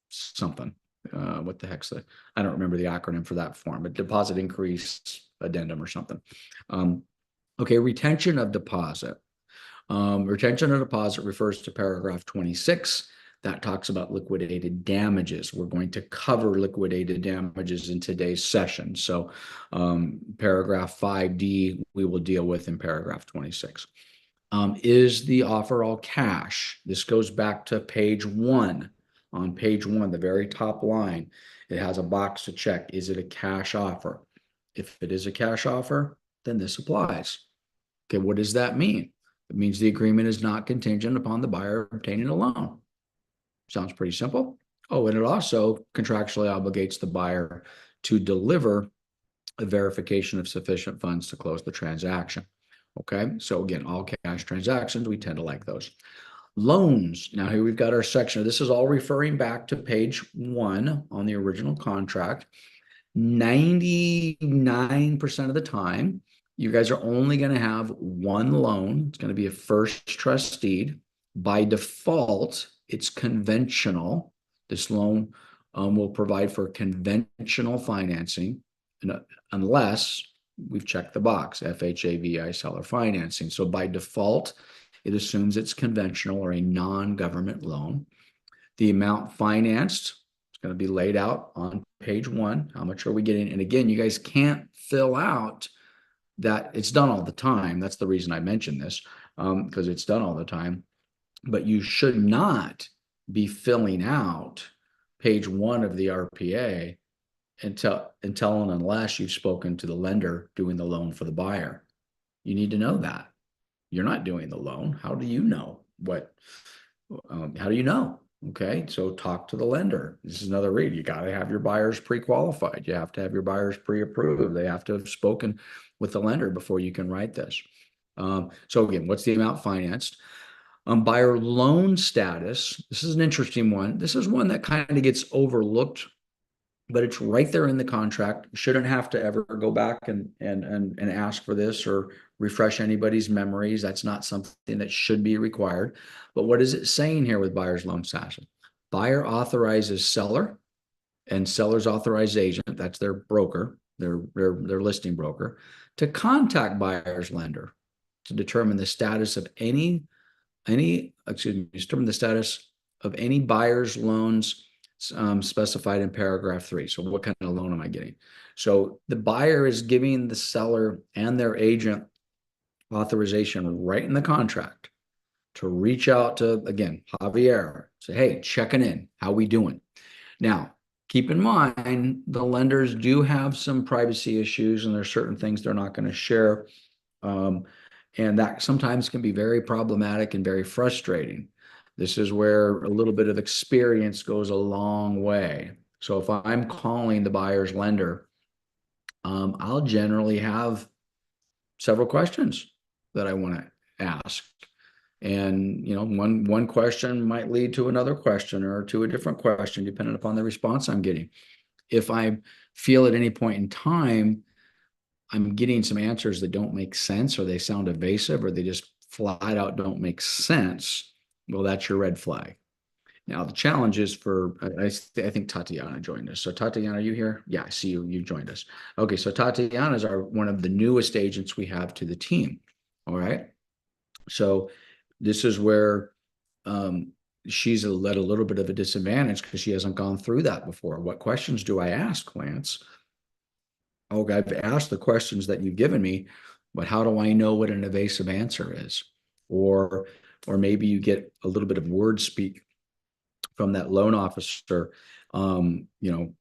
something. What the heck's that? I don't remember the acronym for that form, but deposit increase addendum or something. Okay. Retention of deposit. Retention of deposit refers to paragraph 26. That talks about liquidated damages. We're going to cover liquidated damages in today's session. So paragraph 5D, we will deal with in paragraph 26. Is the offer all cash? This goes back to page 1. On page 1, the very top line, it has a box to check. Is it a cash offer? If it is a cash offer, then this applies. Okay, what does that mean? It means the agreement is not contingent upon the buyer obtaining a loan. Sounds pretty simple. Oh, and it also contractually obligates the buyer to deliver a verification of sufficient funds to close the transaction. Okay, so again, all cash transactions, we tend to like those. Loans. Now here we've got our section. This is all referring back to page 1 on the original contract. 99% of the time, you guys are only going to have one loan. It's going to be a first trust deed. By default, it's conventional. This loan will provide for conventional financing unless we've checked the box, FHA/VI seller financing. So by default, it assumes it's conventional or a non-government loan. The amount financed is going to be laid out on page 1. How much are we getting? And again, you guys can't fill out that. It's done all the time. That's the reason I mentioned this, because it's done all the time. But you should not be filling out page 1 of the RPA until and unless you've spoken to the lender doing the loan for the buyer. You need to know that. You're not doing the loan. How do you know how do you know? Okay, so talk to the lender. This is another read. You got to have your buyers pre-qualified. You have to have your buyers pre-approved. They have to have spoken with the lender before you can write this. So again, what's the amount financed? Buyer loan status. This is an interesting one. This is one that kind of gets overlooked, but it's right there in the contract. You shouldn't have to ever go back and ask for this or refresh anybody's memories. That's not something that should be required. But what is it saying here with buyer's loan status? Buyer authorizes seller and seller's authorized agent, that's their broker, their listing broker, to contact buyer's lender to determine the status of determine the status of any buyer's loans specified in paragraph 3. So what kind of loan am I getting? So the buyer is giving the seller and their agent authorization right in the contract to reach out to, again, Javier, say, hey, checking in, how we doing? Now, keep in mind, the lenders do have some privacy issues and there's certain things they're not going to share. And that sometimes can be very problematic and very frustrating. This is where a little bit of experience goes a long way. So if I'm calling the buyer's lender, I'll generally have several questions that I want to ask. And one question might lead to another question or to a different question, depending upon the response I'm getting. If I feel at any point in time I'm getting some answers that don't make sense, or they sound evasive, or they just flat out don't make sense, well, that's your red flag. Now, the challenge is I think Tatiana joined us. So Tatiana, are you here? Yeah, I see you. You joined us. Okay, so Tatiana is one of the newest agents we have to the team. All right. So this is where um, she's at a little bit of a disadvantage because she hasn't gone through that before. What questions do I ask, Lance? Oh, I've asked the questions that you've given me, but how do I know what an evasive answer is? Or, or maybe you get a little bit of word speak from that loan officer, you know,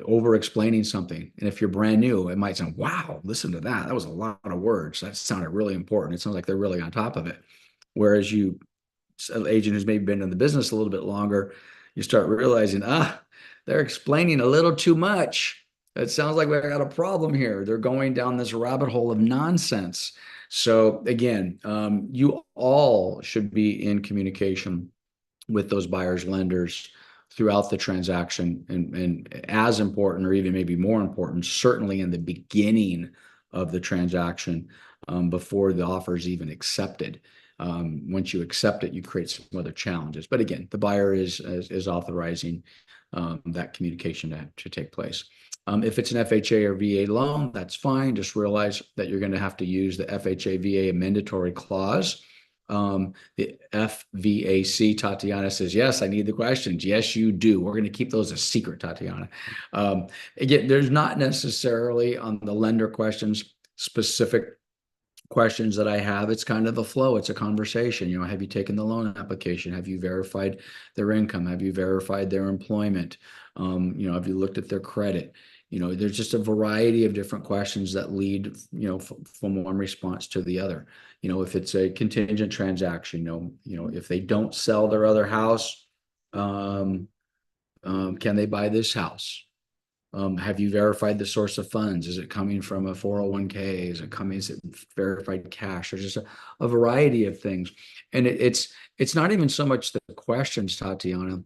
over explaining something. And if you're brand new, it might sound, wow, listen to that. That was a lot of words. That sounded really important. It sounds like they're really on top of it. Whereas an agent who's maybe been in the business a little bit longer, you start realizing, they're explaining a little too much. It sounds like we got a problem here. They're going down this rabbit hole of nonsense. So again, you all should be in communication with those buyers, lenders throughout the transaction. And as important, or even maybe more important, certainly in the beginning of the transaction, before the offer is even accepted. Once you accept it, you create some other challenges. But again, the buyer is authorizing that communication to take place. If it's an FHA or VA loan, that's fine. Just realize that you're going to have to use the FHA VA mandatory clause. The FVAC, Tatiana says, yes, I need the questions. Yes, you do. We're going to keep those a secret, Tatiana. Again, there's not necessarily on the lender questions specific questions that I have. It's kind of a flow. It's a conversation. Have you taken the loan application? Have you verified their income? Have you verified their employment? Have you looked at their credit? There's just a variety of different questions that lead, from one response to the other. If it's a contingent transaction, if they don't sell their other house, can they buy this house? Have you verified the source of funds? Is it coming from a 401k? Is it verified cash? There's just a variety of things. And it's not even so much the questions, Tatiana.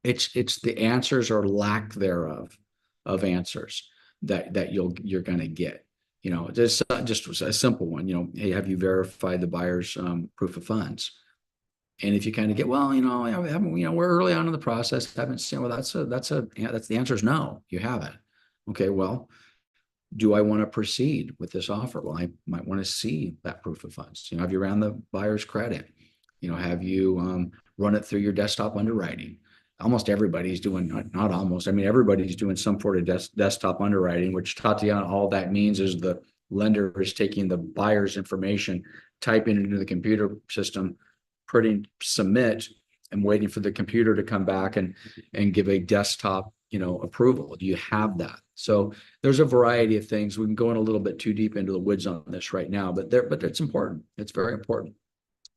It's the answers or lack thereof of answers that you're going to get. Just a simple one. Hey, have you verified the buyer's proof of funds? And if you kind of get, well, I haven't, we're early on in the process, haven't seen, well, that's the answer is no, you haven't. Okay, well, do I want to proceed with this offer? Well, I might want to see that proof of funds. Have you ran the buyer's credit? Have you run it through your desktop underwriting? Almost everybody's doing, not almost, I mean, everybody's doing some sort of desktop underwriting, which, Tatiana, all that means is the lender is taking the buyer's information, typing it into the computer system, putting submit, and waiting for the computer to come back and give a desktop approval. Do you have that? So there's a variety of things. We can go in a little bit too deep into the woods on this right now, but it's important. It's very important.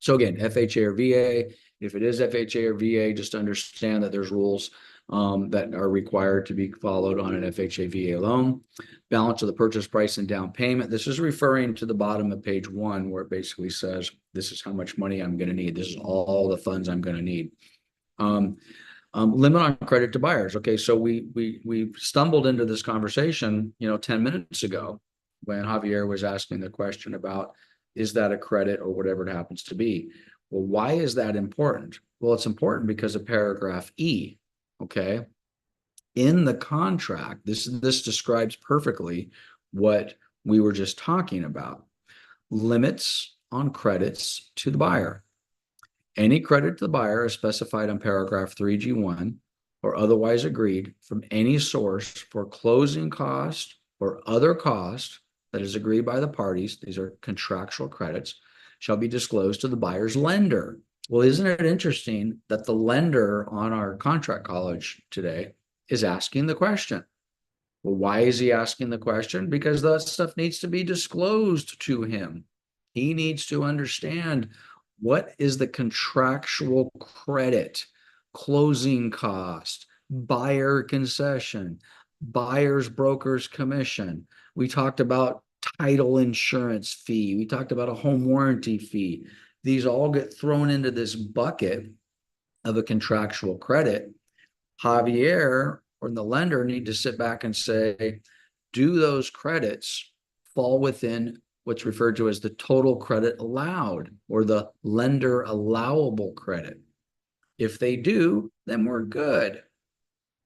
So again, FHA or VA, if it is FHA or VA, just understand that there's rules that are required to be followed on an FHA VA loan. Balance of the purchase price and down payment. This is referring to the bottom of page 1, where it basically says, this is how much money I'm going to need. This is all the funds I'm going to need. Limit on credit to buyers. Okay, so we stumbled into this conversation, 10 minutes ago, when Javier was asking the question about, is that a credit or whatever it happens to be? Well, why is that important? Well, it's important because of paragraph E. Okay, in the contract, this describes perfectly what we were just talking about. Limits on credits to the buyer. Any credit to the buyer is specified on paragraph 3G1 or otherwise agreed from any source for closing cost or other cost that is agreed by the parties, these are contractual credits, shall be disclosed to the buyer's lender. Well, isn't it interesting that the lender on our contract college today is asking the question? Well, why is he asking the question? Because that stuff needs to be disclosed to him. He needs to understand what is the contractual credit, closing cost, buyer concession, buyer's broker's commission. We talked about title insurance fee. We talked about a home warranty fee. These all get thrown into this bucket of a contractual credit. Javier or the lender need to sit back and say, do those credits fall within what's referred to as the total credit allowed or the lender allowable credit? If they do, then we're good.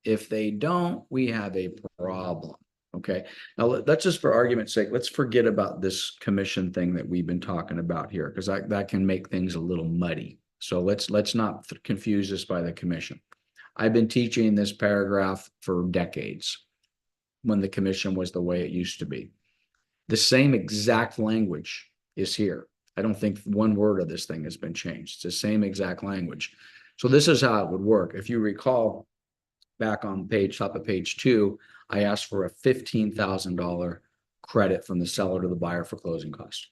If they don't, we have a problem. Okay. Now let's just, for argument's sake, let's forget about this commission thing that we've been talking about here, because that can make things a little muddy. So let's not confuse this by the commission. I've been teaching this paragraph for decades when the commission was the way it used to be. The same exact language is here. I don't think one word of this thing has been changed. It's the same exact language. So this is how it would work. If you recall, back on top of page 2, I asked for a $15,000 credit from the seller to the buyer for closing costs.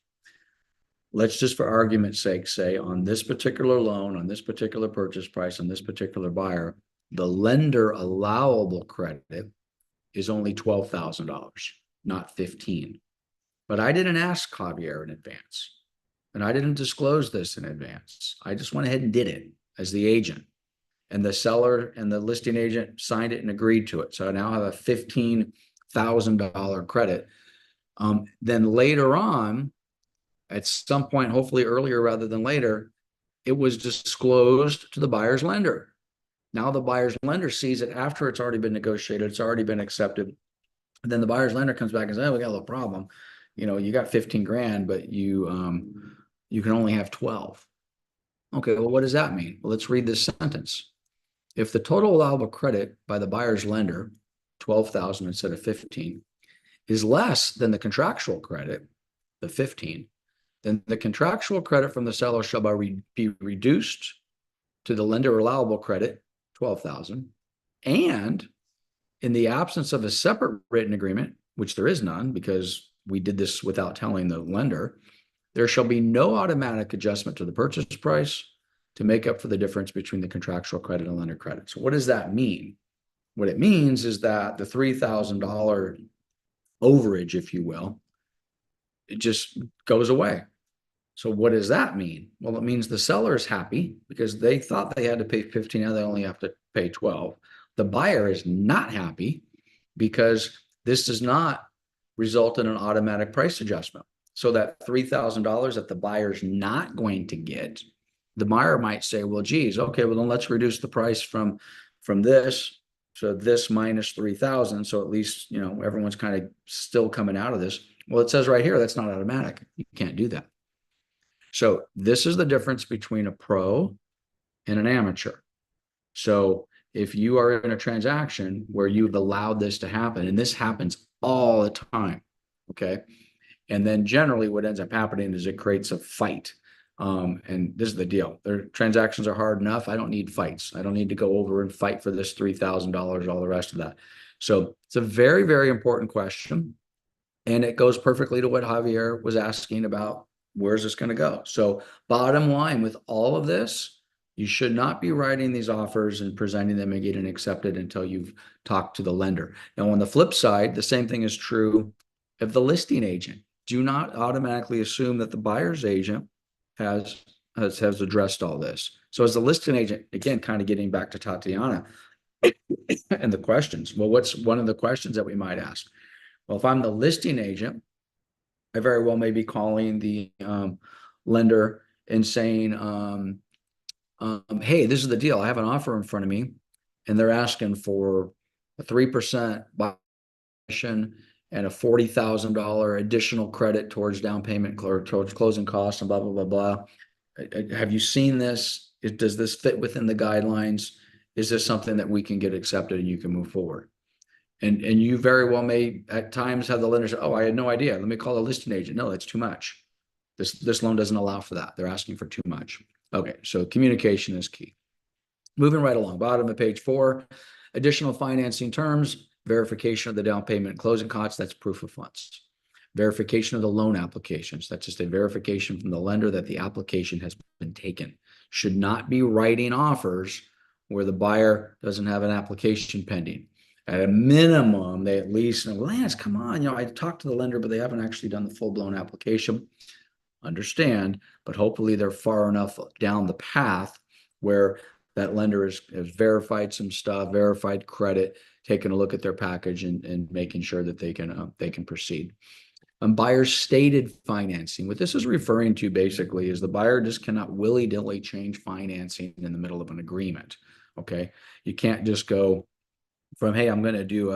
Let's just, for argument's sake, say on this particular loan, on this particular purchase price, on this particular buyer, the lender allowable credit is only $12,000, not 15. But I didn't ask Javier in advance, and I didn't disclose this in advance. I just went ahead and did it as the agent. And the seller and the listing agent signed it and agreed to it. So I now have a $15,000 credit. Then later on, at some point, hopefully earlier rather than later, it was disclosed to the buyer's lender. Now the buyer's lender sees it after it's already been negotiated, it's already been accepted. And then the buyer's lender comes back and says, "Oh, we got a little problem. You got 15 grand, but you can only have 12. Okay, well, what does that mean? Well, let's read this sentence. If the total allowable credit by the buyer's lender, 12,000 instead of 15, is less than the contractual credit, the 15, then the contractual credit from the seller shall be reduced to the lender allowable credit, 12,000, and in the absence of a separate written agreement, which there is none because we did this without telling the lender, there shall be no automatic adjustment to the purchase price to make up for the difference between the contractual credit and lender credit." So what does that mean? What it means is that the $3,000 overage, if you will, it just goes away. So what does that mean? Well, it means the seller is happy because they thought they had to pay 15, now they only have to pay 12. The buyer is not happy because this does not result in an automatic price adjustment. So that $3,000 that the buyer's not going to get, the buyer might say, well, geez, okay, well, then let's reduce the price from this to this minus 3,000. So at least, everyone's kind of still coming out of this. Well, it says right here, that's not automatic. You can't do that. So this is the difference between a pro and an amateur. So if you are in a transaction where you've allowed this to happen, and this happens all the time, okay? And then generally what ends up happening is it creates a fight. And this is the deal. Their transactions are hard enough. I don't need fights. I don't need to go over and fight for this $3,000, all the rest of that. So it's a very, very important question. And it goes perfectly to what Javier was asking about. Where's this going to go? So bottom line with all of this, you should not be writing these offers and presenting them and getting accepted until you've talked to the lender. Now, on the flip side, the same thing is true of the listing agent. Do not automatically assume that the buyer's agent has addressed all this. So as the listing agent, again, kind of getting back to Tatiana and the questions. Well, what's one of the questions that we might ask? Well, if I'm the listing agent, I very well may be calling the lender and saying, hey, this is the deal. I have an offer in front of me, and they're asking for a 3% and a $40,000 additional credit towards down payment or towards closing costs and blah, blah, blah, blah. Have you seen this? Does this fit within the guidelines? Is this something that we can get accepted and you can move forward? And you very well may at times have the lender say, oh, I had no idea. Let me call the listing agent. No, that's too much. This loan doesn't allow for that. They're asking for too much. Okay, so communication is key. Moving right along, bottom of page 4, additional financing terms, verification of the down payment and closing costs, that's proof of funds. Verification of the loan applications, that's just a verification from the lender that the application has been taken. Should not be writing offers where the buyer doesn't have an application pending. At a minimum, they at least know, Lance, come on, I talked to the lender, but they haven't actually done the full-blown application. Understand, but hopefully they're far enough down the path where that lender has verified some stuff, verified credit, taking a look at their package and making sure that they can proceed. Buyer's stated financing. What this is referring to basically is the buyer just cannot willy-nilly change financing in the middle of an agreement. Okay. You can't just go from, hey, I'm going to do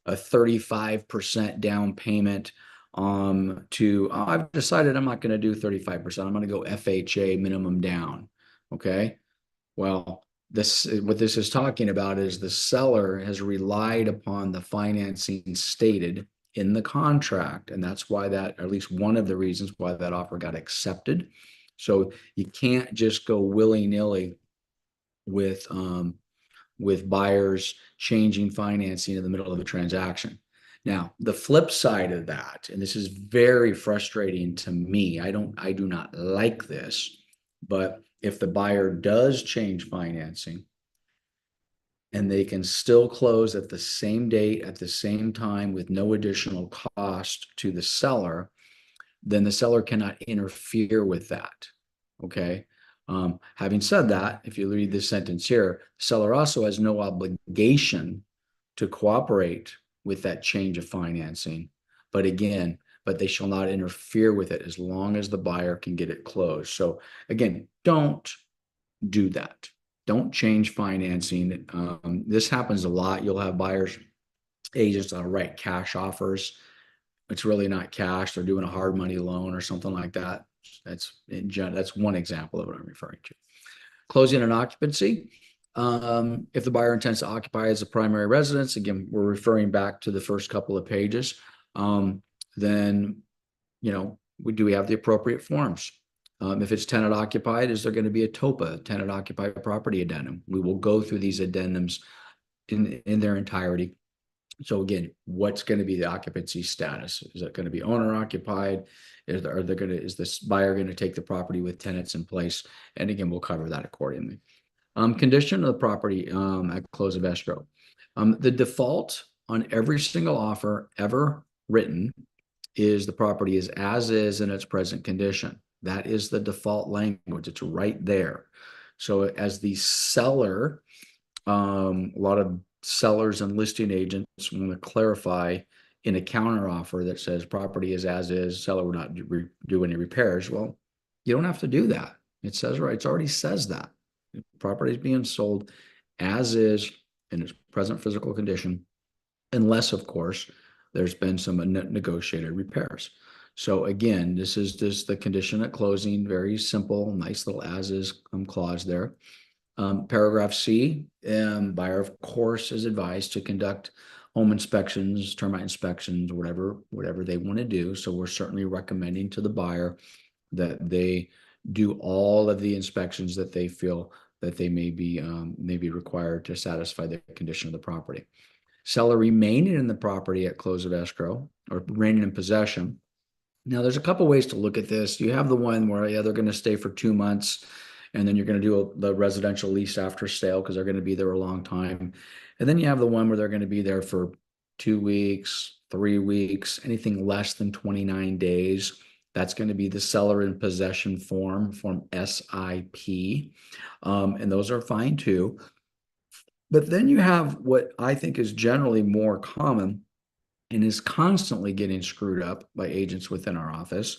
a 35% down payment to, oh, I've decided I'm not going to do 35%. I'm going to go FHA minimum down. Okay. Well, what this is talking about is the seller has relied upon the financing stated in the contract, and that's why that, or at least one of the reasons why that offer got accepted. So you can't just go willy-nilly with buyers changing financing in the middle of a transaction. Now, the flip side of that, and this is very frustrating to me, I do not like this, but if the buyer does change financing and they can still close at the same date, at the same time, with no additional cost to the seller, then the seller cannot interfere with that. Okay. Having said that, if you read this sentence here, the seller also has no obligation to cooperate with that change of financing. But again, they shall not interfere with it as long as the buyer can get it closed. So again, don't do that. Don't change financing. This happens a lot. You'll have buyers agents that'll write cash offers. It's really not cash. They're doing a hard money loan or something like that. That's one example of what I'm referring to. Closing and occupancy. If the buyer intends to occupy as a primary residence, again, we're referring back to the first couple of pages, then, we have the appropriate forms. If it's tenant occupied, is there going to be a TOPA, tenant occupied property addendum? We will go through these addendums in their entirety. So again, what's going to be the occupancy status? Is it going to be owner occupied? Is this buyer going to take the property with tenants in place? And again, we'll cover that accordingly. Condition of the property at close of escrow. The default on every single offer ever written is the property is as is in its present condition. That is the default language. It's right there. So as the seller, a lot of sellers and listing agents want to clarify in a counter offer that says property is as is, seller will not do any repairs. Well, you don't have to do that. It says right, it already says that. The property is being sold as is in its present physical condition, unless, of course, there's been some negotiated repairs. So again, this is just the condition at closing, very simple, nice little as is clause there. Paragraph C, buyer, of course, is advised to conduct home inspections, termite inspections, whatever they want to do. So we're certainly recommending to the buyer that they do all of the inspections that they feel that they may be required to satisfy the condition of the property. Seller remaining in the property at close of escrow or remaining in possession. Now, there's a couple ways to look at this. You have the one where, they're going to stay for 2 months, and then you're going to do the residential lease after sale because they're going to be there a long time. And then you have the one where they're going to be there for 2 weeks, 3 weeks, anything less than 29 days. That's going to be the seller in possession form SIP. And those are fine too. But then you have what I think is generally more common and is constantly getting screwed up by agents within our office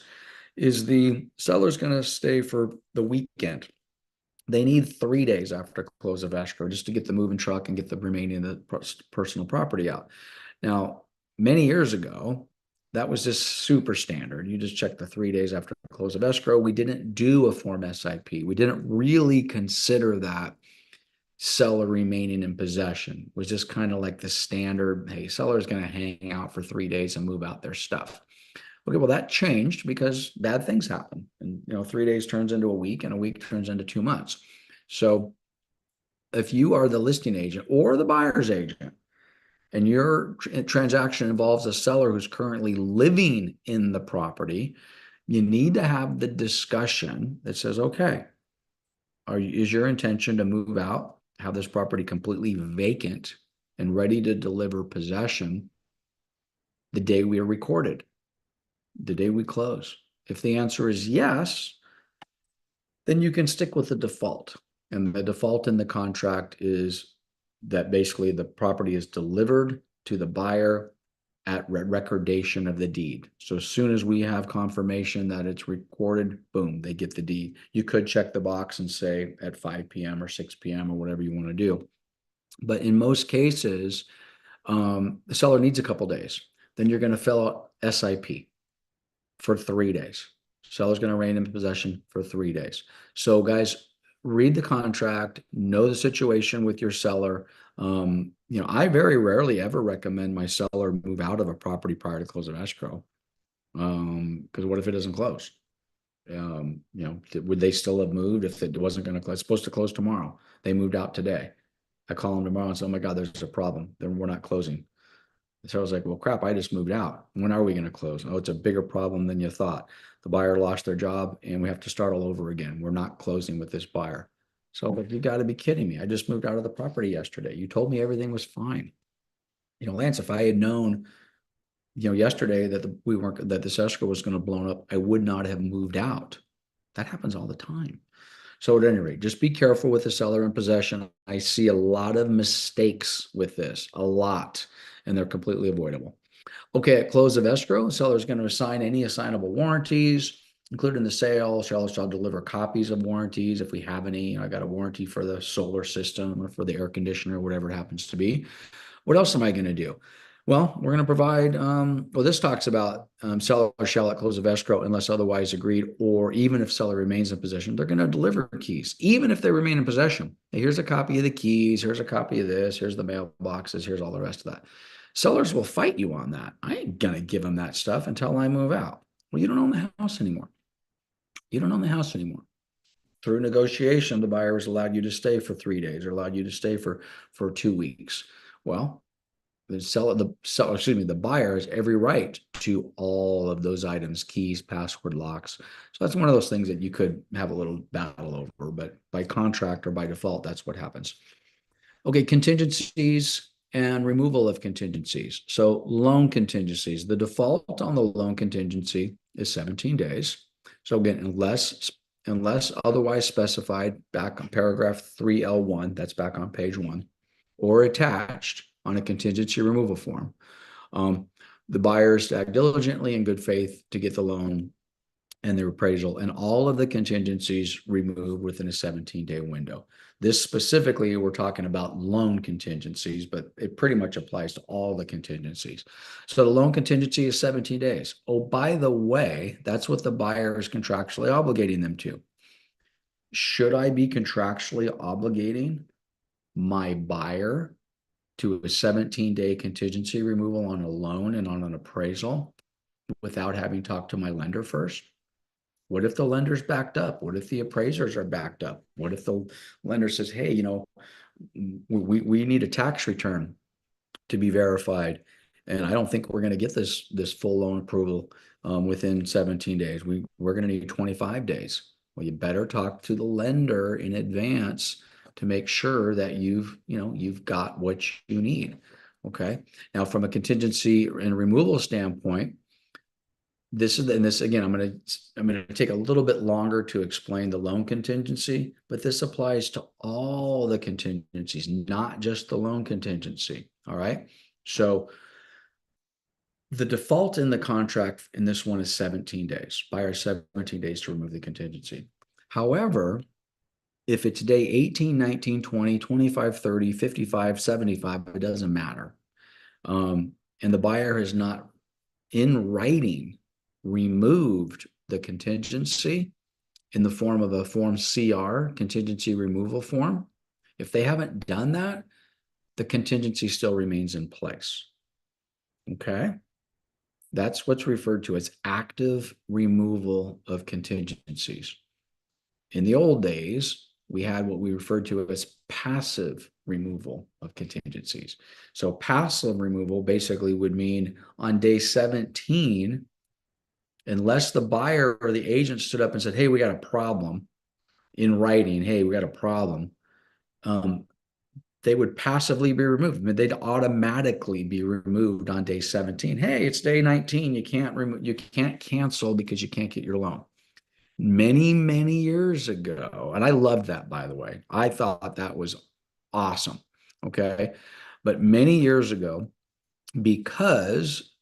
is the seller's going to stay for the weekend. They need 3 days after close of escrow just to get the moving truck and get the remaining of the personal property out. Now, many years ago, that was just super standard. You just check the 3 days after close of escrow. We didn't do a form SIP. We didn't really consider that seller remaining in possession. It was just kind of like the standard, hey, seller's going to hang out for 3 days and move out their stuff. Okay, well, that changed because bad things happen. And, 3 days turns into a week and a week turns into 2 months. So if you are the listing agent or the buyer's agent and your transaction involves a seller who's currently living in the property, you need to have the discussion that says, okay, is your intention to move out, have this property completely vacant and ready to deliver possession the day we are recorded, the day we close? If the answer is yes, then you can stick with the default. And the default in the contract is that basically the property is delivered to the buyer at recordation of the deed. So as soon as we have confirmation that it's recorded, boom, they get the deed. You could check the box and say at 5 p.m. or 6 p.m. or whatever you want to do. But in most cases, the seller needs a couple days. Then you're going to fill out SIP for 3 days. Seller's going to remain in possession for 3 days. So, guys, read the contract, know the situation with your seller. I very rarely ever recommend my seller move out of a property prior to close of escrow. Because what if it doesn't close? Would they still have moved if it wasn't going to close? It's supposed to close tomorrow. They moved out today. I call them tomorrow and say, "Oh my God, there's a problem. Then we're not closing." So I was like, well, crap, I just moved out. When are we going to close? Oh, it's a bigger problem than you thought. The buyer lost their job and we have to start all over again. We're not closing with this buyer. So like, you got to be kidding me. I just moved out of the property yesterday. You told me everything was fine. Lance, if I had known, yesterday that that this escrow was going to blow up, I would not have moved out. That happens all the time. So at any rate, just be careful with the seller in possession. I see a lot of mistakes with this, a lot, and they're completely avoidable. Okay, at close of escrow, the seller is going to assign any assignable warranties, including the sale. Seller shall deliver copies of warranties if we have any. I got a warranty for the solar system or for the air conditioner, whatever it happens to be. What else am I going to do? Well, we're going to provide, this talks about seller shall at close of escrow unless otherwise agreed, or even if seller remains in possession, they're going to deliver keys, even if they remain in possession. Hey, here's a copy of the keys. Here's a copy of this. Here's the mailboxes. Here's all the rest of that. Sellers will fight you on that. I ain't going to give them that stuff until I move out. Well, you don't own the house anymore. You don't own the house anymore. Through negotiation, the buyer has allowed you to stay for 3 days or allowed you to stay for 2 weeks. Well, the buyer has every right to all of those items, keys, password, locks. So that's one of those things that you could have a little battle over, but by contract or by default, that's what happens. Okay, contingencies and removal of contingencies. So loan contingencies, the default on the loan contingency is 17 days. So again, unless otherwise specified, back on paragraph 3L1, that's back on page 1, or attached on a contingency removal form. The buyers to act diligently in good faith to get the loan and the appraisal and all of the contingencies removed within a 17-day window. This specifically, we're talking about loan contingencies, but it pretty much applies to all the contingencies. So the loan contingency is 17 days. Oh, by the way, that's what the buyer is contractually obligating them to. Should I be contractually obligating my buyer to a 17-day contingency removal on a loan and on an appraisal without having talked to my lender first? What if the lender's backed up? What if the appraisers are backed up? What if the lender says, hey, we need a tax return to be verified, and I don't think we're going to get this full loan approval within 17 days. We're going to need 25 days. Well, you better talk to the lender in advance to make sure that you've got what you need. Okay. Now, from a contingency and removal standpoint, this again, I'm going to take a little bit longer to explain the loan contingency, but this applies to all the contingencies, not just the loan contingency. All right. So the default in the contract in this one is 17 days. Buyer 17 days to remove the contingency. However, if it's day 18, 19, 20, 25, 30, 55, 75, it doesn't matter. And the buyer has not in writing removed the contingency in the form of a form CR, contingency removal form. If they haven't done that, the contingency still remains in place. Okay. That's what's referred to as active removal of contingencies. In the old days, we had what we referred to as passive removal of contingencies. So passive removal basically would mean on day 17, unless the buyer or the agent stood up and said, hey, we got a problem in writing, hey, we got a problem, they would passively be removed. I mean, they'd automatically be removed on day 17. Hey, it's day 19. You can't cancel because you can't get your loan. Many, many years ago, and I loved that, by the way. I thought that was awesome. Okay. But many years ago, because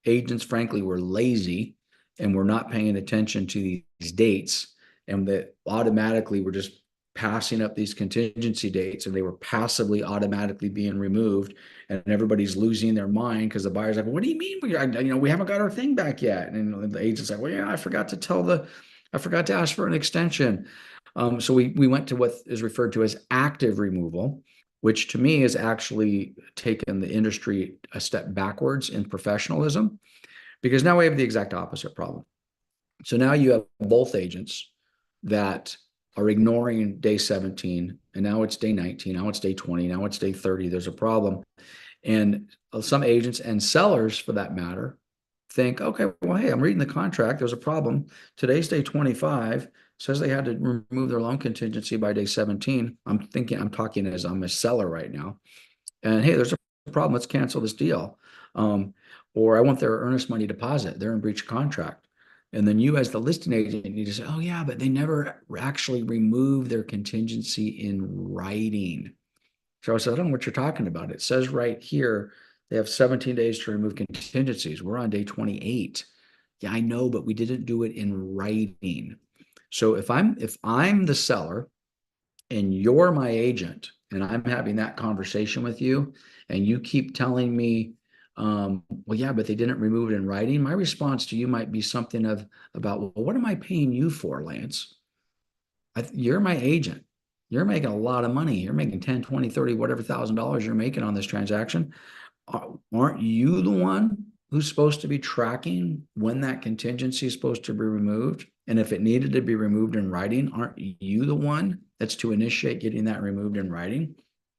agents, frankly, were lazy and were not paying attention to these dates, and that automatically were just passing up these contingency dates, and they were passively automatically being removed, and everybody's losing their mind because the buyer's like, "What do you mean? We haven't got our thing back yet." And the agent's like, "Well, yeah, I forgot to ask for an extension." So we went to what is referred to as active removal, which to me has actually taken the industry a step backwards in professionalism, because now we have the exact opposite problem. So now you have both agents that are ignoring day 17, and now it's day 19, now it's day 20, now it's day 30. There's a problem. And some agents and sellers, for that matter, think, okay, well, hey, I'm reading the contract. There's a problem. Today's day 25, says they had to remove their loan contingency by day 17. I'm talking as I'm a seller right now. And hey, there's a problem. Let's cancel this deal. Um, or I want their earnest money deposit. They're in breach of contract. And then you, as the listing agent, need to say, oh, yeah, but they never actually remove their contingency in writing. So I said, I don't know what you're talking about. It says right here they have 17 days to remove contingencies. We're on day 28. Yeah, I know, but we didn't do it in writing. So if I'm the seller and you're my agent and I'm having that conversation with you and you keep telling me, well, yeah, but they didn't remove it in writing, my response to you might be something about, well, what am I paying you for, Lance? You're my agent. You're making a lot of money. You're making 10, 20, 30, whatever $1,000 you're making on this transaction. Aren't you the one who's supposed to be tracking when that contingency is supposed to be removed? And if it needed to be removed in writing, aren't you the one that's to initiate getting that removed in writing?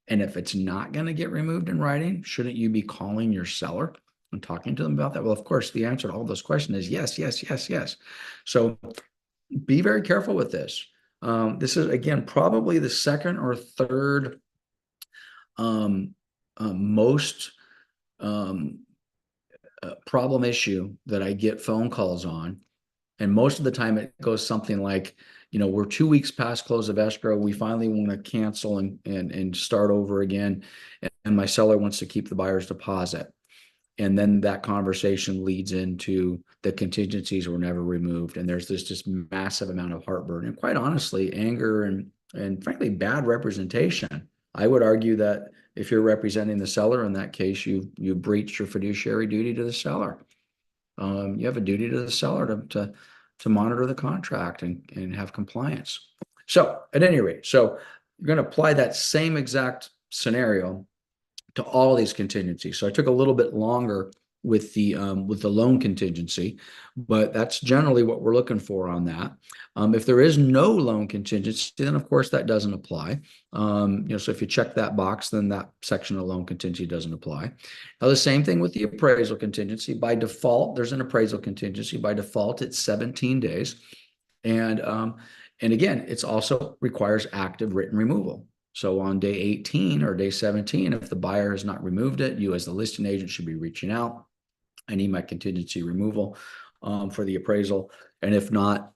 And if it's not going to get removed in writing, shouldn't you be calling your seller and talking to them about that? Well, of course, the answer to all those questions is yes, yes, yes, yes. So be very careful with this. This is, again, probably the second or third most problem issue that I get phone calls on. And most of the time it goes something like, we're 2 weeks past close of escrow. We finally want to cancel and start over again. And my seller wants to keep the buyer's deposit. And then that conversation leads into the contingencies were never removed. And there's this just massive amount of heartburn and, quite honestly, anger and frankly, bad representation. I would argue that if you're representing the seller in that case, you breached your fiduciary duty to the seller. You have a duty to the seller to monitor the contract and have compliance. So at any rate, so you're going to apply that same exact scenario to all these contingencies. So I took a little bit longer with the loan contingency, but that's generally what we're looking for on that. If there is no loan contingency, then of course that doesn't apply. So if you check that box, then that section of loan contingency doesn't apply. Now the same thing with the appraisal contingency. By default, there's an appraisal contingency. By default, it's 17 days, and again, it's also requires active written removal. So on day 18 or day 17, if the buyer has not removed it, you as the listing agent should be reaching out. I need my contingency removal for the appraisal. And if not,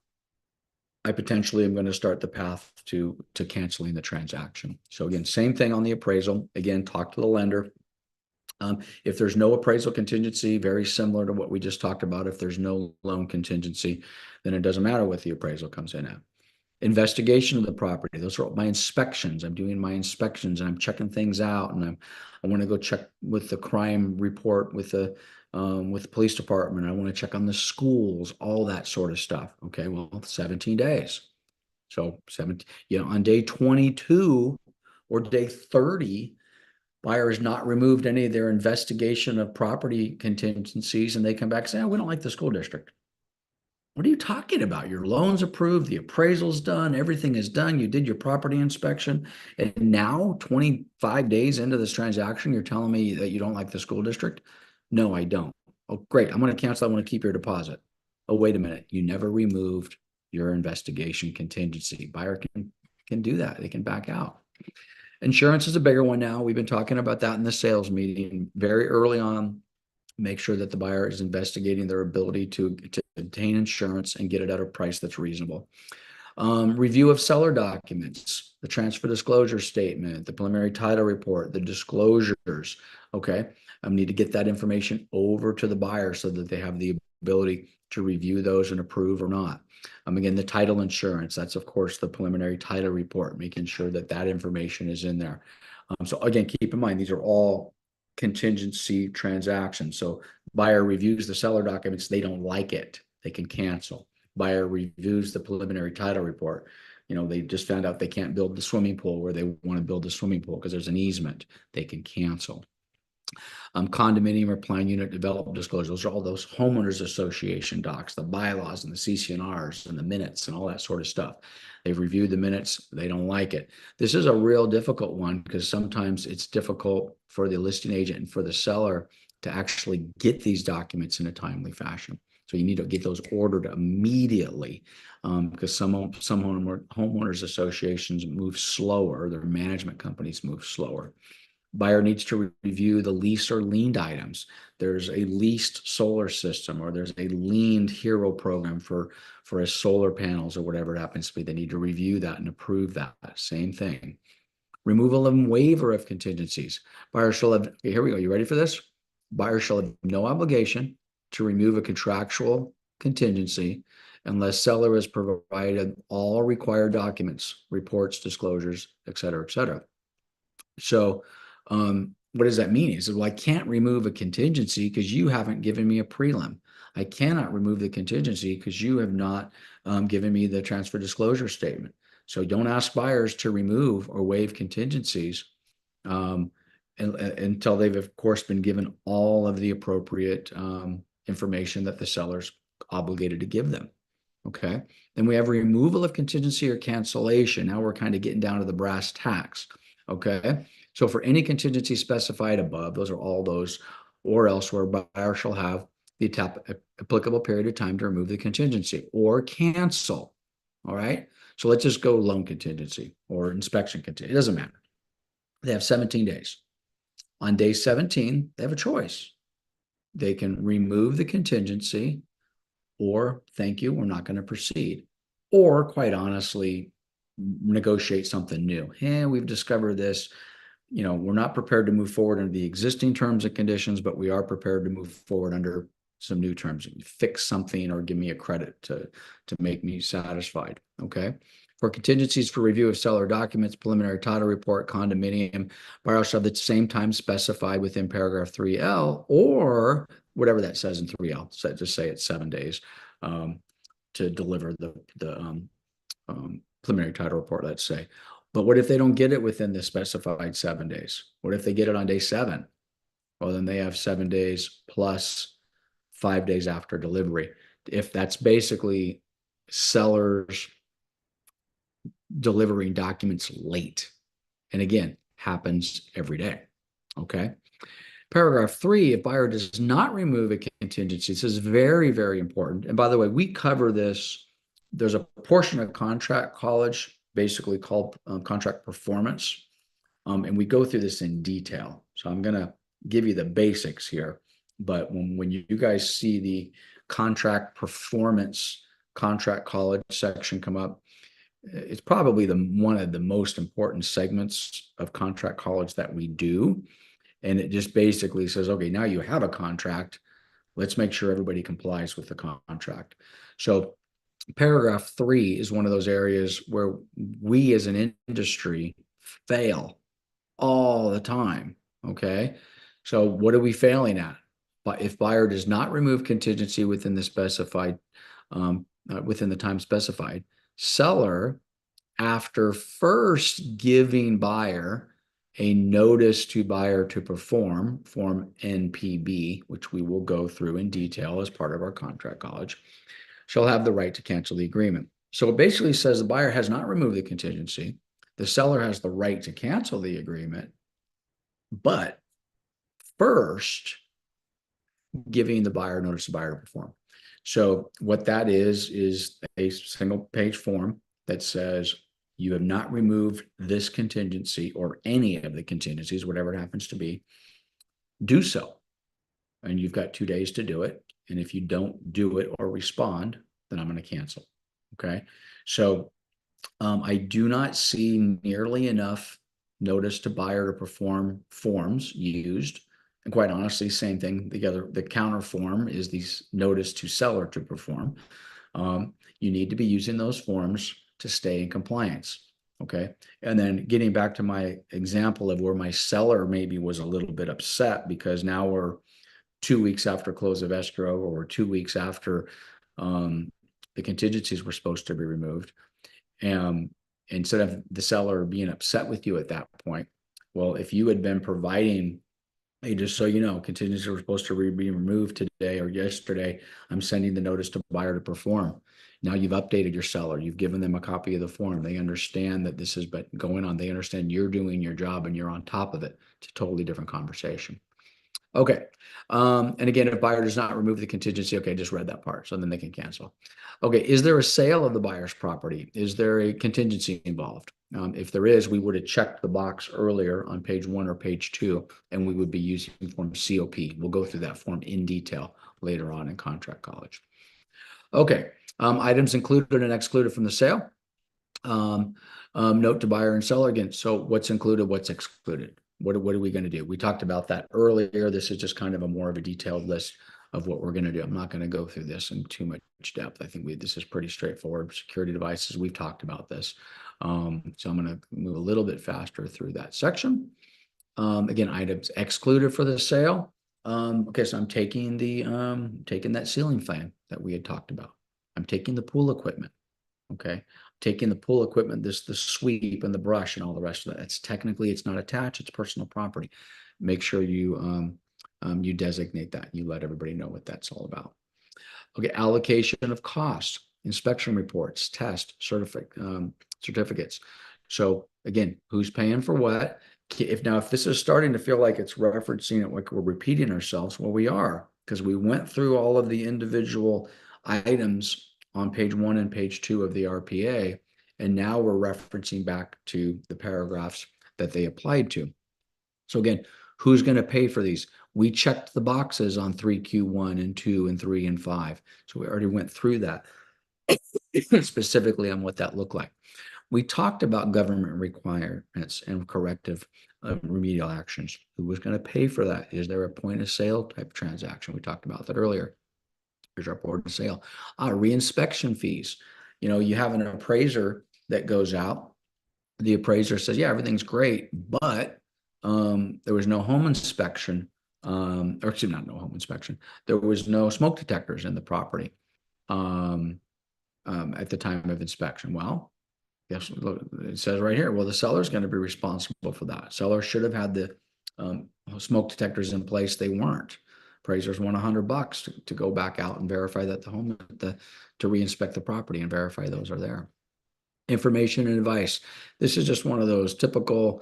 I potentially am going to start the path to canceling the transaction. So again, same thing on the appraisal. Again, talk to the lender. If there's no appraisal contingency, very similar to what we just talked about, if there's no loan contingency, then it doesn't matter what the appraisal comes in at. Investigation of the property. Those are my inspections. I'm doing my inspections and I'm checking things out, and I want to go check with the crime report with the police department. I want to check on the schools, all that sort of stuff. Okay, well, 17 days. So 17, on day 22 or day 30, buyer has not removed any of their investigation of property contingencies, and they come back and say, oh, we don't like the school district. What are you talking about? Your loan's approved, the appraisal's done, everything is done. You did your property inspection. And now, 25 days into this transaction, you're telling me that you don't like the school district? No, I don't. Oh, great. I'm going to cancel. I want to keep your deposit. Oh, wait a minute. You never removed your investigation contingency. Buyer can do that. They can back out. Insurance is a bigger one now. We've been talking about that in the sales meeting very early on. Make sure that the buyer is investigating their ability to obtain insurance and get it at a price that's reasonable. Review of seller documents, the transfer disclosure statement, the preliminary title report, the disclosures. Okay. I need to get that information over to the buyer so that they have the ability to review those and approve or not. Again, the title insurance, that's of course the preliminary title report, making sure that that information is in there. So again, keep in mind, these are all contingency transactions. So buyer reviews the seller documents, they don't like it, they can cancel. Buyer reviews the preliminary title report. They just found out they can't build the swimming pool where they want to build the swimming pool because there's an easement, they can cancel. Condominium or plan unit development disclosure. Those are all those homeowners association docs, the bylaws and the CC&Rs and the minutes and all that sort of stuff. They've reviewed the minutes. They don't like it. This is a real difficult one because sometimes it's difficult for the listing agent and for the seller to actually get these documents in a timely fashion. So you need to get those ordered immediately because some homeowners associations move slower. Their management companies move slower. Buyer needs to review the lease or liened items. There's a leased solar system or there's a liened hero program for a solar panels or whatever it happens to be. They need to review that and approve that. Same thing. Removal and waiver of contingencies. Buyer shall have, okay, here we go. You ready for this? Buyer shall have no obligation to remove a contractual contingency unless seller has provided all required documents, reports, disclosures, et cetera, et cetera. So, what does that mean? He said, well, I can't remove a contingency because you haven't given me a prelim. I cannot remove the contingency because you have not given me the transfer disclosure statement. So don't ask buyers to remove or waive contingencies until they've, of course, been given all of the appropriate information that the seller's obligated to give them. Okay. Then we have removal of contingency or cancellation. Now we're kind of getting down to the brass tacks. Okay. So for any contingency specified above, those are all those, or elsewhere, buyer shall have the applicable period of time to remove the contingency or cancel. All right. So let's just go loan contingency or inspection contingency. It doesn't matter. They have 17 days. On day 17, they have a choice. They can remove the contingency or thank you, we're not going to proceed. Or quite honestly, negotiate something new. We've discovered this. We're not prepared to move forward under the existing terms and conditions, but we are prepared to move forward under some new terms. Fix something or give me a credit to make me satisfied. Okay. For contingencies for review of seller documents, preliminary title report, condominium, buyer shall have the same time specified within paragraph 3L or whatever that says in 3L. So just say it's 7 days to deliver the preliminary title report, let's say. But what if they don't get it within the specified 7 days? What if they get it on day 7? Well, then they have 7 days plus 5 days after delivery. If that's basically sellers delivering documents late. And again, happens every day. Okay. Paragraph 3, if buyer does not remove a contingency, this is very, very important. And by the way, we cover this. There's a portion of contract college basically called contract performance. And we go through this in detail. So I'm going to give you the basics here. But when you guys see the contract performance, contract college section come up, it's probably one of the most important segments of contract college that we do. And it just basically says, okay, now you have a contract. Let's make sure everybody complies with the contract. So paragraph 3 is one of those areas where we as an industry fail all the time. Okay. So what are we failing at? But if buyer does not remove contingency within the specified, within the time specified, seller, after first giving buyer a notice to buyer to perform, form NPB, which we will go through in detail as part of our contract college, shall have the right to cancel the agreement. So it basically says the buyer has not removed the contingency. The seller has the right to cancel the agreement, but first giving the buyer notice to buyer to perform. So what that is a single page form that says you have not removed this contingency or any of the contingencies, whatever it happens to be, do so. And you've got 2 days to do it. And if you don't do it or respond, then I'm going to cancel. Okay. So I do not see nearly enough notice to buyer to perform forms used. And quite honestly, same thing. The counter form is the notice to seller to perform. You need to be using those forms to stay in compliance. Okay. And then getting back to my example of where my seller maybe was a little bit upset because now we're 2 weeks after close of escrow or 2 weeks after the contingencies were supposed to be removed. And instead of the seller being upset with you at that point, well, if you had been providing, hey, just so you know, contingencies were supposed to be removed today or yesterday, I'm sending the notice to buyer to perform. Now you've updated your seller. You've given them a copy of the form. They understand that this has been going on. They understand you're doing your job and you're on top of it. It's a totally different conversation. Okay. And again, if buyer does not remove the contingency, okay, just read that part. So then they can cancel. Okay. Is there a sale of the buyer's property? Is there a contingency involved? If there is, we would have checked the box earlier on page 1 or page 2, and we would be using form COP. We'll go through that form in detail later on in contract college. Okay. Items included and excluded from the sale. Note to buyer and seller again. So what's included, what's excluded? What are we going to do? We talked about that earlier. This is just kind of a more of a detailed list of what we're going to do. I'm not going to go through this in too much depth. I think this is pretty straightforward. Security devices, we've talked about this. So I'm going to move a little bit faster through that section. Again, items excluded for the sale. Okay, so I'm taking taking that ceiling fan that we had talked about. I'm taking the pool equipment. Okay, taking the pool equipment, the sweep and the brush and all the rest of that. It's technically, it's not attached, it's personal property. Make sure you you designate that. You let everybody know what that's all about. Okay, allocation of costs, inspection reports, test, certificates. So again, who's paying for what? If this is starting to feel like it's referencing it like we're repeating ourselves, well, we are, because we went through all of the individual items on page 1 and page 2 of the RPA, and now we're referencing back to the paragraphs that they applied to. So again, who's going to pay for these? We checked the boxes on 3Q1 and 2 and 3 and 5. So we already went through that specifically on what that looked like. We talked about government requirements and corrective remedial actions. Who was going to pay for that? Is there a point of sale type transaction? We talked about that earlier. Here's our point of sale. Reinspection fees. You have an appraiser that goes out. The appraiser says, yeah, everything's great, but there was no home inspection, or excuse me, not no home inspection. There was no smoke detectors in the property at the time of inspection. Well, yes, look, it says right here, well, the seller's going to be responsible for that. Seller should have had the smoke detectors in place. They weren't. Appraisers want $100 to go back out and verify that to reinspect the property and verify those are there. Information and advice. This is just one of those typical,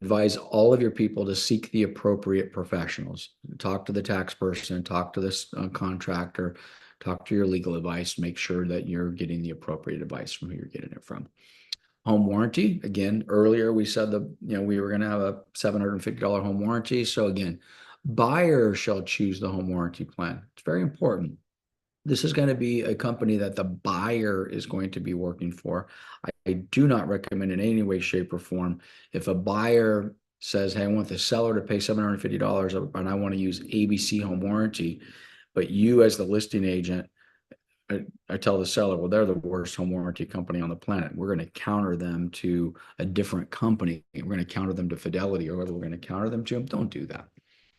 advise all of your people to seek the appropriate professionals. Talk to the tax person, talk to this contractor, talk to your legal advice, make sure that you're getting the appropriate advice from who you're getting it from. Home warranty. Again, earlier we said we were going to have a $750 home warranty. So again, buyer shall choose the home warranty plan. It's very important. This is going to be a company that the buyer is going to be working for. I do not recommend in any way, shape, or form. If a buyer says, hey, I want the seller to pay $750 and I want to use ABC home warranty, but you as the listing agent, I tell the seller, well, they're the worst home warranty company on the planet. We're going to counter them to a different company. We're going to counter them to Fidelity or whatever we're going to counter them to. Don't do that.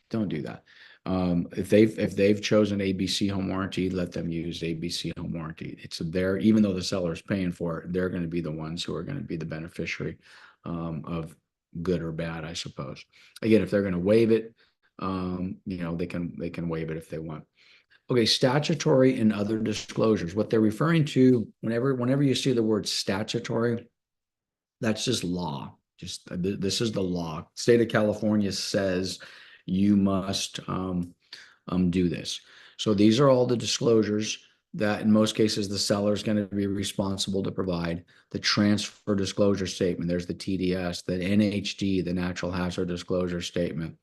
Don't do that. If they've chosen ABC home warranty, let them use ABC home warranty. It's there, even though the seller is paying for it, they're going to be the ones who are going to be the beneficiary of good or bad, I suppose. Again, if they're going to waive it, they can waive it if they want. Okay, statutory and other disclosures. What they're referring to, whenever you see the word statutory, that's just law. This is the law. State of California says you must do this. So these are all the disclosures that in most cases the seller is going to be responsible to provide. The transfer disclosure statement, there's the TDS, the NHD, the natural hazard disclosure statement,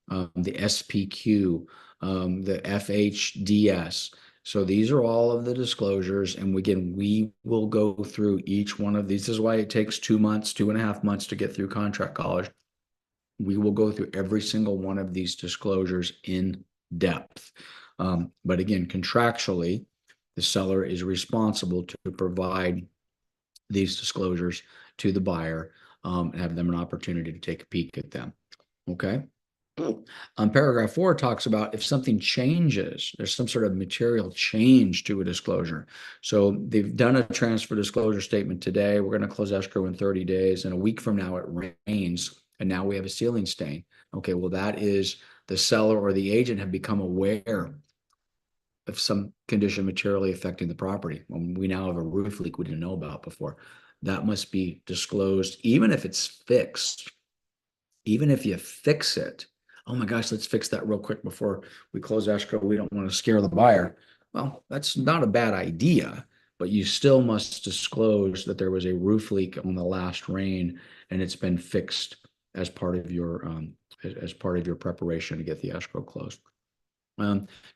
the SPQ, the FHDS. So these are all of the disclosures. And again, we will go through each one of these. This is why it takes 2 months, 2.5 months to get through contract college. We will go through every single one of these disclosures in depth. But again, contractually, the seller is responsible to provide these disclosures to the buyer, and have them an opportunity to take a peek at them. Okay. Paragraph 4 talks about if something changes, there's some sort of material change to a disclosure. So they've done a transfer disclosure statement today. We're going to close escrow in 30 days, and a week from now it rains, and now we have a ceiling stain. Okay, well, that is the seller or the agent have become aware of some condition materially affecting the property. We now have a roof leak we didn't know about before. That must be disclosed, even if it's fixed. Even if you fix it, oh my gosh, let's fix that real quick before we close escrow. We don't want to scare the buyer. Well, that's not a bad idea, but you still must disclose that there was a roof leak on the last rain and it's been fixed as part of your preparation to get the escrow closed.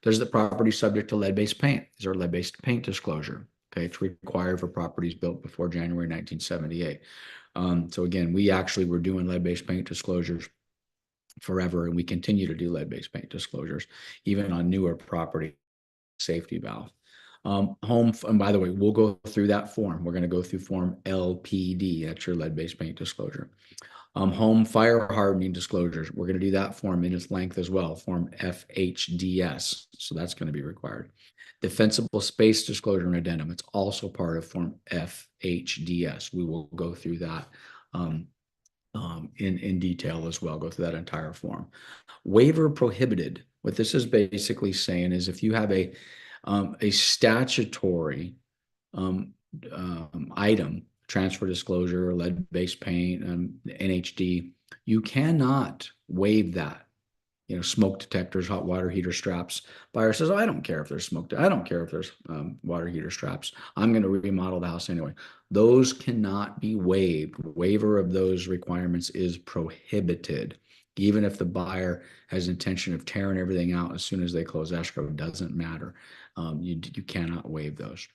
Does the property subject to lead-based paint? Is there a lead-based paint disclosure? Okay, it's required for properties built before January 1978. So again, we actually were doing lead-based paint disclosures forever, and we continue to do lead-based paint disclosures, even on newer property safety valve. And by the way, we'll go through that form. We're going to go through form LPD. That's your lead-based paint disclosure. Home fire hardening disclosures. We're going to do that form in its length as well, form FHDS. So that's going to be required. Defensible space disclosure and addendum. It's also part of form FHDS. We will go through that in detail as well, go through that entire form. Waiver prohibited. What this is basically saying is if you have a statutory item, transfer disclosure, lead-based paint, NHD, you cannot waive that. Smoke detectors, hot water heater straps. Buyer says, "Oh, I don't care if there's smoke. I don't care if there's water heater straps. I'm going to remodel the house anyway." Those cannot be waived. Waiver of those requirements is prohibited. Even if the buyer has intention of tearing everything out as soon as they close escrow, it doesn't matter. You cannot waive those.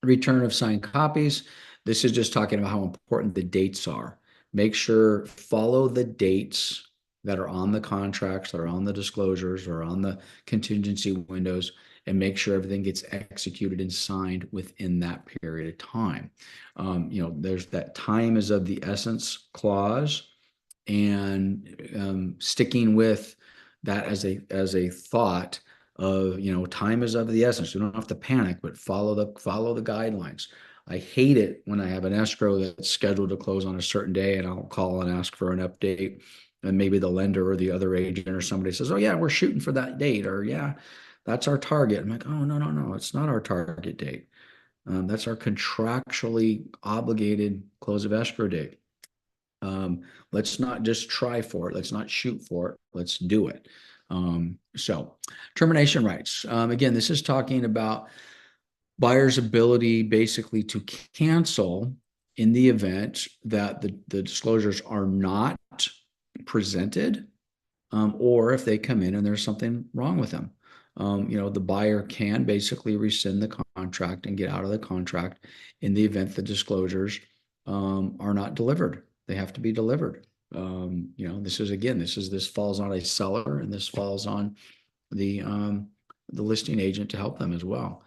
Return of signed copies. This is just talking about how important the dates are. Make sure, follow the dates that are on the contracts, that are on the disclosures, or on the contingency windows, and make sure everything gets executed and signed within that period of time. There's that time is of the essence clause, and sticking with that as a thought of, time is of the essence. You don't have to panic, but follow the guidelines. I hate it when I have an escrow that's scheduled to close on a certain day and I'll call and ask for an update, and maybe the lender or the other agent or somebody says, "Oh yeah, we're shooting for that date," or "Yeah, that's our target." I'm like, "Oh, no, it's not our target date. That's our contractually obligated close of escrow date. Let's not just try for it. Let's not shoot for it. Let's do it." So termination rights. Again, this is talking about buyer's ability basically to cancel in the event that the disclosures are not presented, or if they come in and there's something wrong with them. The buyer can basically rescind the contract and get out of the contract in the event the disclosures are not delivered. They have to be delivered. This falls on a seller, and this falls on the listing agent to help them as well.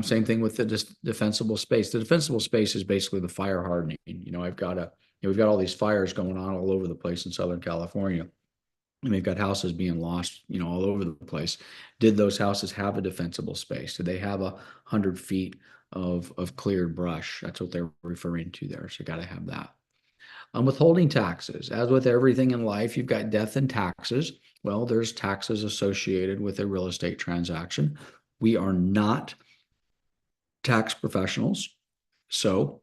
Same thing with the defensible space. The defensible space is basically the fire hardening. We've got all these fires going on all over the place in Southern California. And we've got houses being lost, all over the place. Did those houses have a defensible space? Did they have 100 feet of cleared brush? That's what they're referring to there. So you got to have that. Withholding taxes. As with everything in life, you've got death and taxes. Well, there's taxes associated with a real estate transaction. We are not tax professionals, so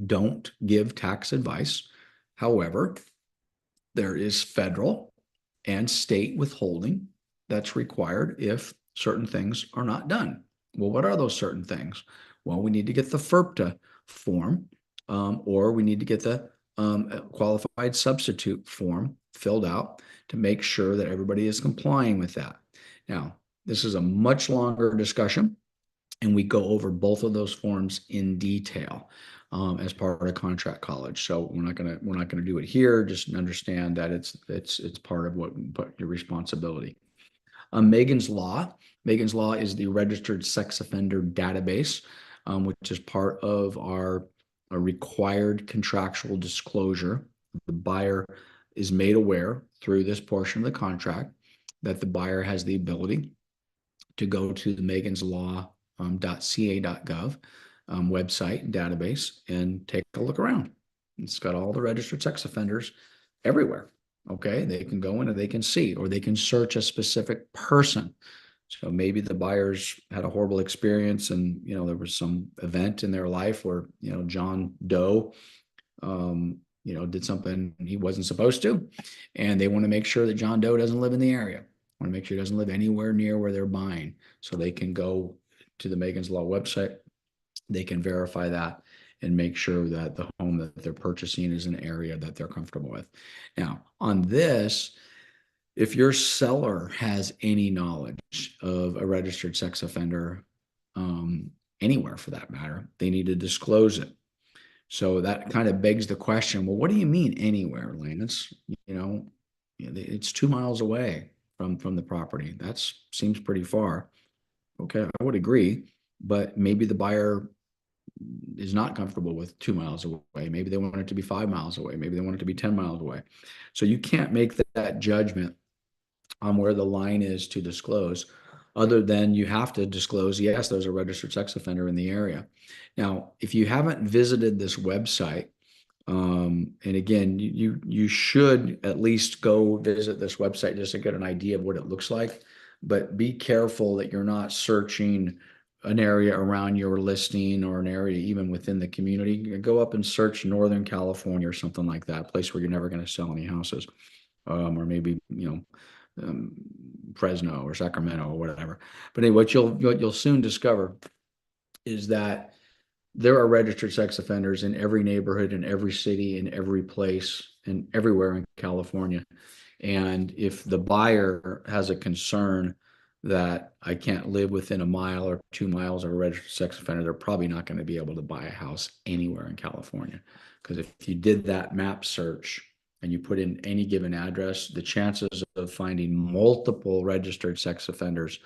don't give tax advice. However, there is federal and state withholding that's required if certain things are not done. Well, what are those certain things? Well, we need to get the FERPTA form, or we need to get the qualified substitute form filled out to make sure that everybody is complying with that. Now, This is a much longer discussion, and we go over both of those forms in detail as part of contract college. So we're not gonna do it here. Just understand that it's part of what your responsibility. Megan's Law. Megan's Law is the registered sex offender database, which is part of our required contractual disclosure. The buyer is made aware through this portion of the contract that the buyer has the ability to go to the Megan's Law .ca.gov website database and take a look around. It's got all the registered sex offenders everywhere. Okay, they can go in and they can see, or they can search a specific person. So maybe the buyers had a horrible experience, and there was some event in their life where John Doe did something he wasn't supposed to, and they want to make sure that John Doe doesn't live in the area. Want to make sure he doesn't live anywhere near where they're buying, so they can go to the Megan's Law website. They can verify that and make sure that the home that they're purchasing is an area that they're comfortable with. Now, on this, if your seller has any knowledge of a registered sex offender, anywhere for that matter, they need to disclose it. So that kind of begs the question, well, what do you mean anywhere, Lance? It's 2 miles away from the property. That seems pretty far. Okay, I would agree, but maybe the buyer is not comfortable with 2 miles away. Maybe they want it to be 5 miles away. Maybe they want it to be 10 miles away. So you can't make that judgment on where the line is to disclose, other than you have to disclose, yes, there's a registered sex offender in the area. Now, if you haven't visited this website, and again, you should at least go visit this website just to get an idea of what it looks like. But be careful that you're not searching an area around your listing or an area even within the community. Go up and search Northern California or something like that, a place where you're never going to sell any houses, or maybe Fresno or Sacramento or whatever. But anyway, what you'll soon discover is that there are registered sex offenders in every neighborhood, in every city, in every place, and everywhere in California. And if the buyer has a concern that I can't live within a mile or 2 miles of a registered sex offender, they're probably not going to be able to buy a house anywhere in California. Because if you did that map search and you put in any given address, the chances of finding multiple registered sex offenders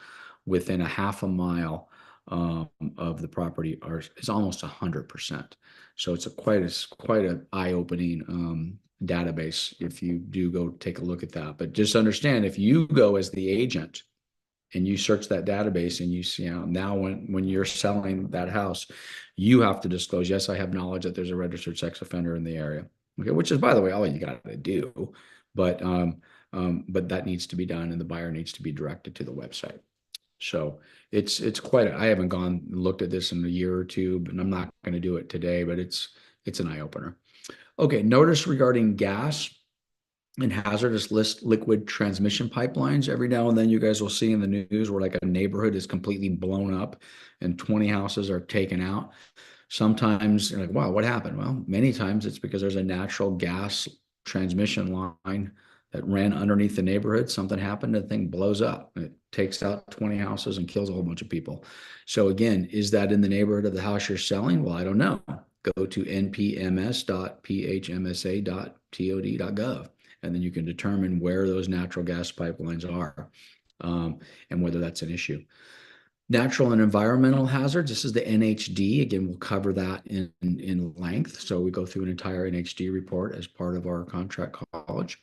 within a half a mile of the property is almost 100%. So it's quite an eye-opening database if you do go take a look at that. But just understand, if you go as the agent and you search that database and you see now when you're selling that house, you have to disclose, yes, I have knowledge that there's a registered sex offender in the area. Okay, which is, by the way, all you got to do. But that needs to be done, and the buyer needs to be directed to the website. So it's quite I haven't gone and looked at this in a year or two, but I'm not going to do it today, but it's an eye opener. Okay, notice regarding gas and hazardous liquid transmission pipelines. Every now and then you guys will see in the news where like a neighborhood is completely blown up and 20 houses are taken out. Sometimes you're like, wow, what happened? Well, many times it's because there's a natural gas transmission line that ran underneath the neighborhood. Something happened, the thing blows up. It takes out 20 houses and kills a whole bunch of people. So again, is that in the neighborhood of the house you're selling? Well, I don't know. Go to npms.phmsa.tod.gov, and then you can determine where those natural gas pipelines are, and whether that's an issue. Natural and environmental hazards. This is the NHD. Again, we'll cover that in length. So we go through an entire NHD report as part of our contract college.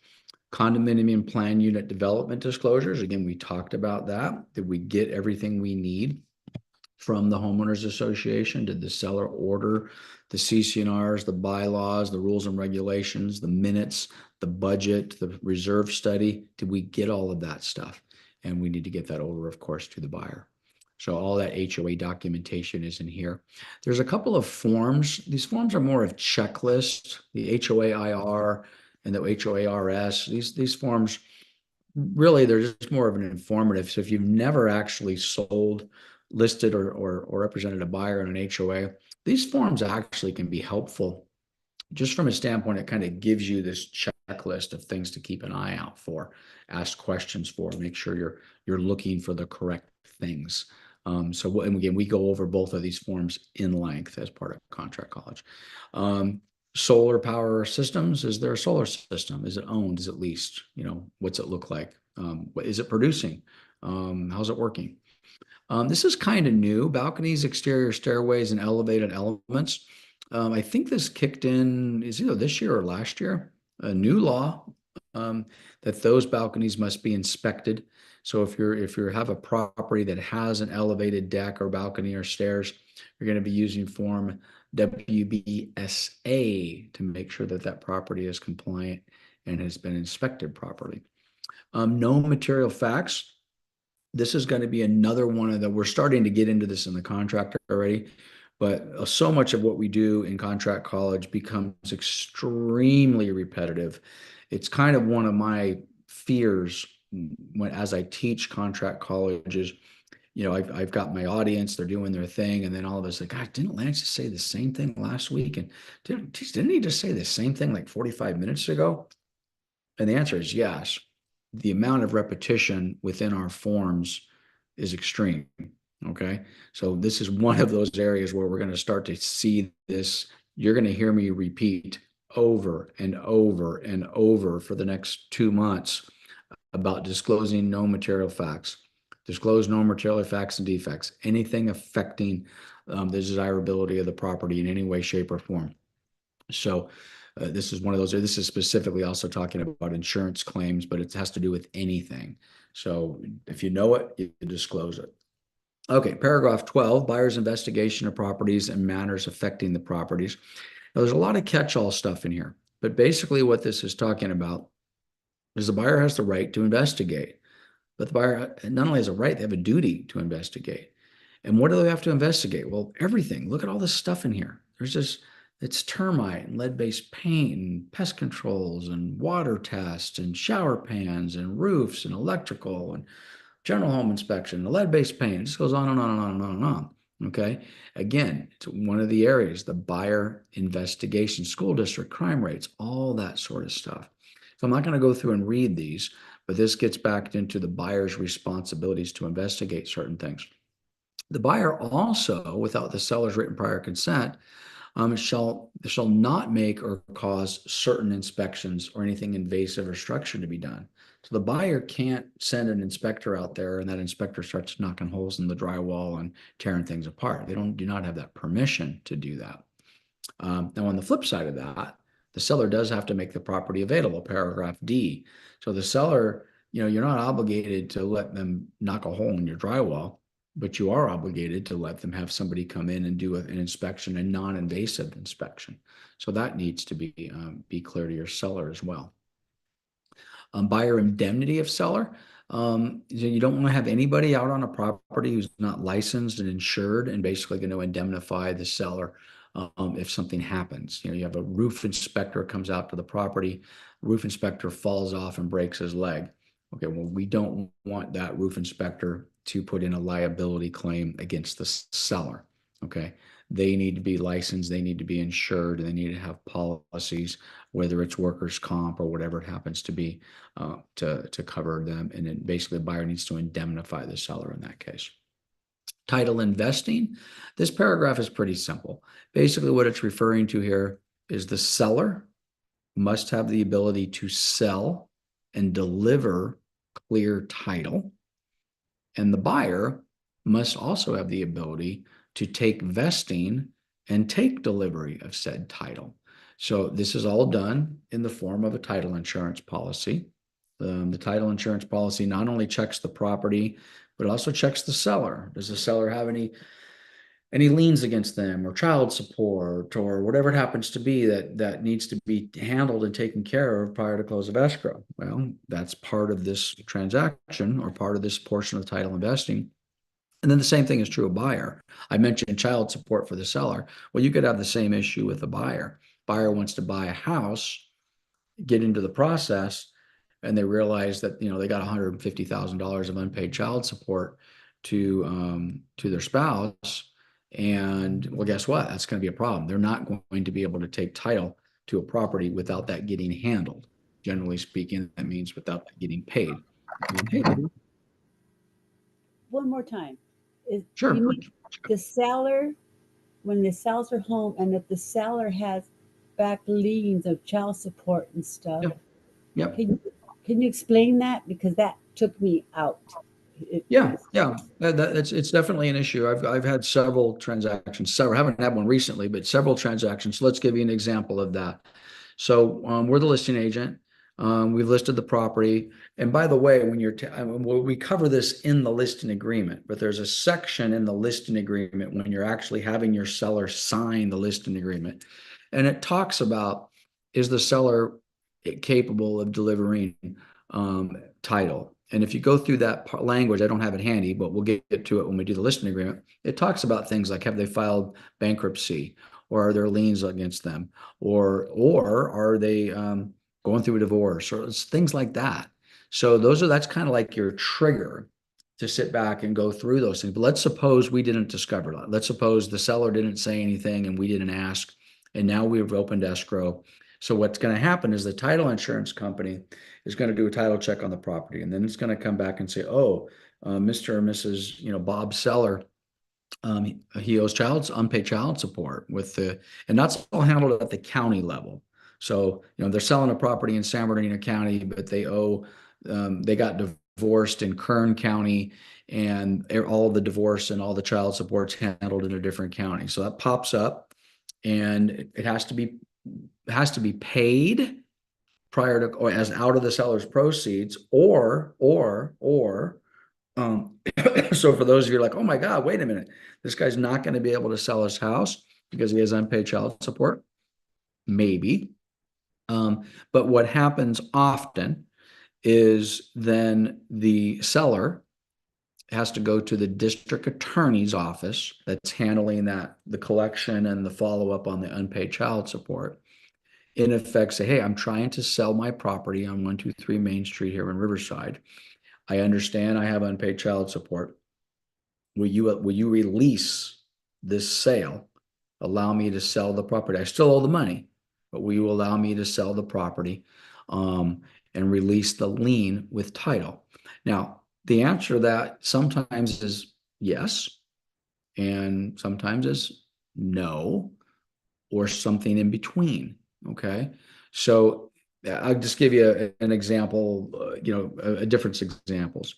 Condominium plan unit development disclosures. Again, we talked about that. Did we get everything we need from the homeowners association? Did the seller order the CC&Rs, the bylaws, the rules and regulations, the minutes, the budget, the reserve study? Did we get all of that stuff? And we need to get that over, of course, to the buyer. So all that HOA documentation is in here. There's a couple of forms. These forms are more of checklists, the HOA-IR and the HOA-RS. These forms, really, they're just more of an informative. So if you've never actually sold, listed, or represented a buyer in an HOA, these forms actually can be helpful just from a standpoint, it kind of gives you this checklist of things to keep an eye out for, ask questions for, make sure you're looking for the correct things. And again, we go over both of these forms in length as part of contract college. Um, Solar power systems. Is there a solar system? Is it owned? Is it leased? What's it look like? What is it producing? How's it working? This is kind of new. Balconies, exterior stairways, and elevated elements. I think this kicked in is either this year or last year. A new law that those balconies must be inspected. So if you have a property that has an elevated deck or balcony or stairs, you're going to be using Form WBSA to make sure that that property is compliant and has been inspected properly. No material facts. This is going to be another one of the, we're starting to get into this in the contract already, but so much of what we do in contract college becomes extremely repetitive. It's kind of one of my fears as I teach contract colleges. I've got my audience, they're doing their thing, and then all of us like, God, didn't Lance just say the same thing last week? And didn't he just say the same thing like 45 minutes ago? And the answer is yes. The amount of repetition within our forms is extreme. Okay. So this is one of those areas where we're going to start to see this. You're going to hear me repeat over and over and over for the next 2 months about disclosing no material facts. Disclose no material facts and defects, anything affecting the desirability of the property in any way, shape, or form. So this is one of those. This is specifically also talking about insurance claims, but it has to do with anything. So if you know it, you disclose it. Okay, paragraph 12, buyer's investigation of properties and matters affecting the properties. Now, there's a lot of catch-all stuff in here, but basically what this is talking about is the buyer has the right to investigate, but the buyer not only has a right, they have a duty to investigate. And what do they have to investigate? Well, everything. Look at all this stuff in here. It's termite and lead-based paint and pest controls and water tests and shower pans and roofs and electrical and general home inspection, the lead-based paint. It just goes on and on and on and on and on. Okay. Again, it's one of the areas, the buyer investigation, school district crime rates, all that sort of stuff. So I'm not going to go through and read these, but this gets back into the buyer's responsibilities to investigate certain things. The buyer also, without the seller's written prior consent, shall not make or cause certain inspections or anything invasive or structured to be done. So the buyer can't send an inspector out there and that inspector starts knocking holes in the drywall and tearing things apart. They do not have that permission to do that. Now, on the flip side of that, the seller does have to make the property available, paragraph D. So the seller, you're not obligated to let them knock a hole in your drywall, but you are obligated to let them have somebody come in and do an inspection, a non-invasive inspection. So that needs to be clear to your seller as well. Buyer indemnity of seller. You don't want to have anybody out on a property who's not licensed and insured and basically going to indemnify the seller if something happens. You have a roof inspector comes out to the property, roof inspector falls off and breaks his leg. Okay, well, we don't want that roof inspector to put in a liability claim against the seller. Okay, they need to be licensed, they need to be insured, and they need to have policies, whether it's workers' comp or whatever it happens to be, to cover them. And then basically, the buyer needs to indemnify the seller in that case. Title investing. This paragraph is pretty simple. Basically, what it's referring to here is the seller must have the ability to sell and deliver clear title, and the buyer must also have the ability to take vesting and take delivery of said title. So this is all done in the form of a title insurance policy. The title insurance policy not only checks the property, but also checks the seller. Does the seller have any liens against them or child support or whatever it happens to be that needs to be handled and taken care of prior to close of escrow? Well, that's part of this transaction or part of this portion of title investing. And then the same thing is true of buyer. I mentioned child support for the seller. Well, you could have the same issue with the buyer. Buyer wants to buy a house, get into the process, and they realize that they got $150,000 of unpaid child support to their spouse. And well, guess what? That's going to be a problem. They're not going to be able to take title to a property without that getting handled. Generally speaking, that means without that getting paid. Hey, Lydia. One more time. Is Sure. you mean the seller when they sells her home, and if the seller has back liens of child support and stuff, Yep. Yep. can you explain that? Because that took me out. Yeah, yeah, it's definitely an issue. I've had several transactions. Several, I haven't had one recently, but several transactions. Let's give you an example of that. So we're the listing agent. We've listed the property, and by the way, when we cover this in the listing agreement, but there's a section in the listing agreement when you're actually having your seller sign the listing agreement, and it talks about is the seller capable of delivering title. And if you go through that language, I don't have it handy, but we'll get to it when we do the listing agreement. It talks about things like have they filed bankruptcy, or are there liens against them, or are they going through a divorce, or it's things like that. So that's kind of like your trigger to sit back and go through those things. But let's suppose we didn't discover that. Let's suppose the seller didn't say anything and we didn't ask, and now we've opened escrow. So what's going to happen is the title insurance company is going to do a title check on the property, and then it's going to come back and say, "Oh, Mr. or Mrs. Bob Seller, he owes unpaid child support and that's all handled at the county level. So they're selling a property in San Bernardino County, but they got divorced in Kern County, and all the divorce and all the child support's handled in a different county. So that pops up, and it has to be paid prior to or as out of the seller's proceeds or so for those of you like, oh my God, wait a minute, this guy's not going to be able to sell his house because he has unpaid child support. Maybe. But what happens often is then the seller has to go to the district attorney's office that's handling the collection and the follow-up on the unpaid child support. In effect, say, hey, I'm trying to sell my property on 123 Main Street here in Riverside. I understand I have unpaid child support. Will you release this sale? Allow me to sell the property. I still owe the money, but will you allow me to sell the property and release the lien with title? Now, the answer to that sometimes is yes, and sometimes is no, or something in between. Okay. So I'll just give you an example, a different examples.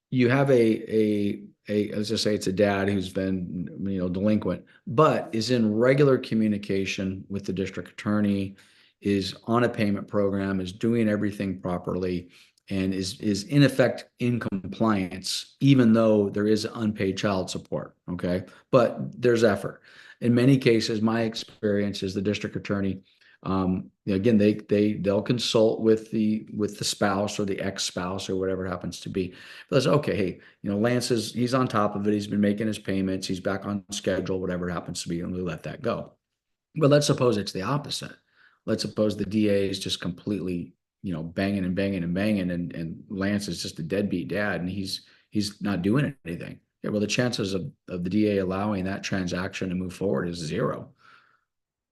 You have let's just say it's a dad who's been, delinquent, but is in regular communication with the district attorney, is on a payment program, is doing everything properly, and is in effect in compliance, even though there is unpaid child support. Okay. But there's effort. In many cases, my experience is the district attorney, again, they'll consult with the spouse or the ex-spouse or whatever it happens to be. But that's okay. Hey, Lance he's on top of it. He's been making his payments. He's back on schedule, whatever it happens to be, and we let that go. But let's suppose it's the opposite. Let's suppose the DA is just completely, banging and banging and banging, and Lance is just a deadbeat dad, and he's not doing anything. Yeah, well, the chances of the DA allowing that transaction to move forward is zero.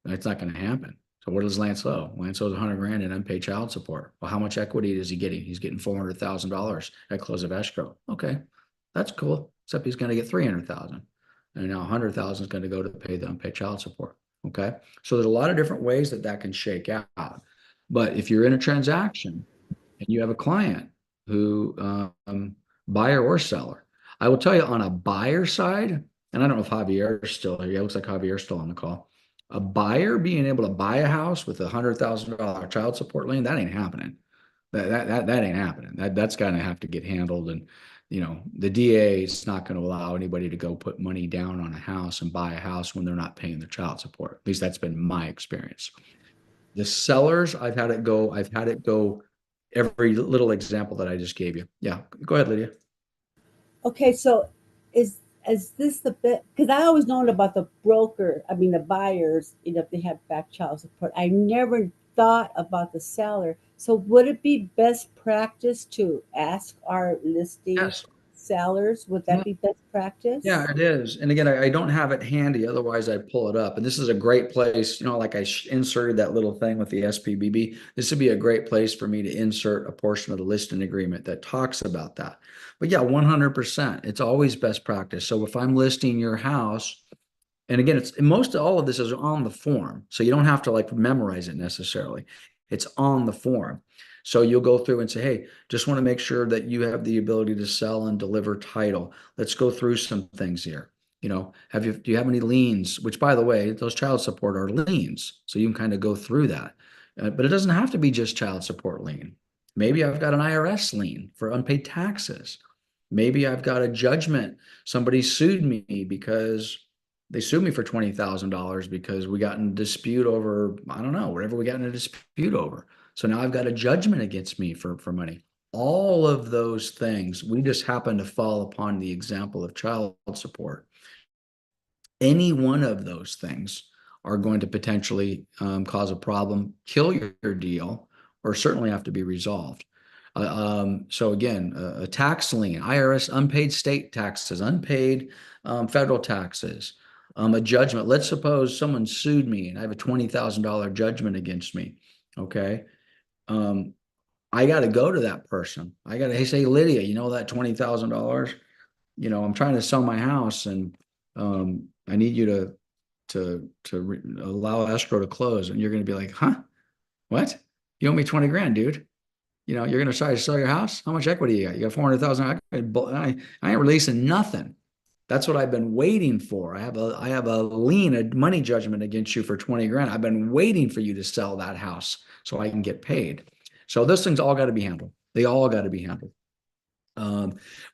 That's not going to happen. So what does Lance owe? Lance owes 100 grand in unpaid child support. Well, how much equity is he getting? He's getting $400,000 at close of escrow. Okay, that's cool. Except he's going to get 300,000, and now 100,000 is going to go to pay the unpaid child support. Okay, so there's a lot of different ways that can shake out. But if you're in a transaction and you have a client who buyer or seller, I will tell you on a buyer side, and I don't know if Javier is still here. It looks like Javier's still on the call. A buyer being able to buy a house with $100,000 child support lien, that ain't happening. That ain't happening. That's going to have to get handled. And the DA is not going to allow anybody to go put money down on a house and buy a house when they're not paying their child support. At least that's been my experience. The sellers, I've had it go every little example that I just gave you. Yeah, go ahead, Lydia. Okay, so is this the bit? Because I always known about the broker. I mean, the buyers. If they have back child support, I never thought about the seller. So would it be best practice to ask our listing Yes. sellers. Would that be best practice? Yeah, it is. And again, I don't have it handy. Otherwise, I'd pull it up. And this is a great place. Like I inserted that little thing with the SPBB. This would be a great place for me to insert a portion of the listing agreement that talks about that. But yeah, 100%. It's always best practice. So if I'm listing your house, and again, most of all of this is on the form. So you don't have to like memorize it necessarily. It's on the form. So you'll go through and say, hey, just want to make sure that you have the ability to sell and deliver title. Let's go through some things here. Do you have any liens? Which, by the way, those child support are liens. So you can kind of go through that. But it doesn't have to be just child support lien. Maybe I've got an IRS lien for unpaid taxes. Maybe I've got a judgment. Somebody sued me because they sued me for $20,000 because we got in a dispute over, I don't know, whatever we got in a dispute over. So now I've got a judgment against me for money. All of those things, we just happen to fall upon the example of child support. Any one of those things are going to potentially cause a problem, kill your deal, or certainly have to be resolved. So again, a tax lien, IRS, unpaid state taxes, unpaid federal taxes, a judgment. Let's suppose someone sued me and I have a $20,000 judgment against me. Okay. I got to go to that person. I got to say, Lydia, that $20,000, I'm trying to sell my house and I need you to allow escrow to close. And you're going to be like, huh? What? You owe me 20 grand, dude. You're going to try to sell your house? How much equity you got? You got 400,000. I ain't releasing nothing. That's what I've been waiting for. I have a lien, a money judgment against you for 20 grand. I've been waiting for you to sell that house so I can get paid. So those things all got to be handled. They all got to be handled.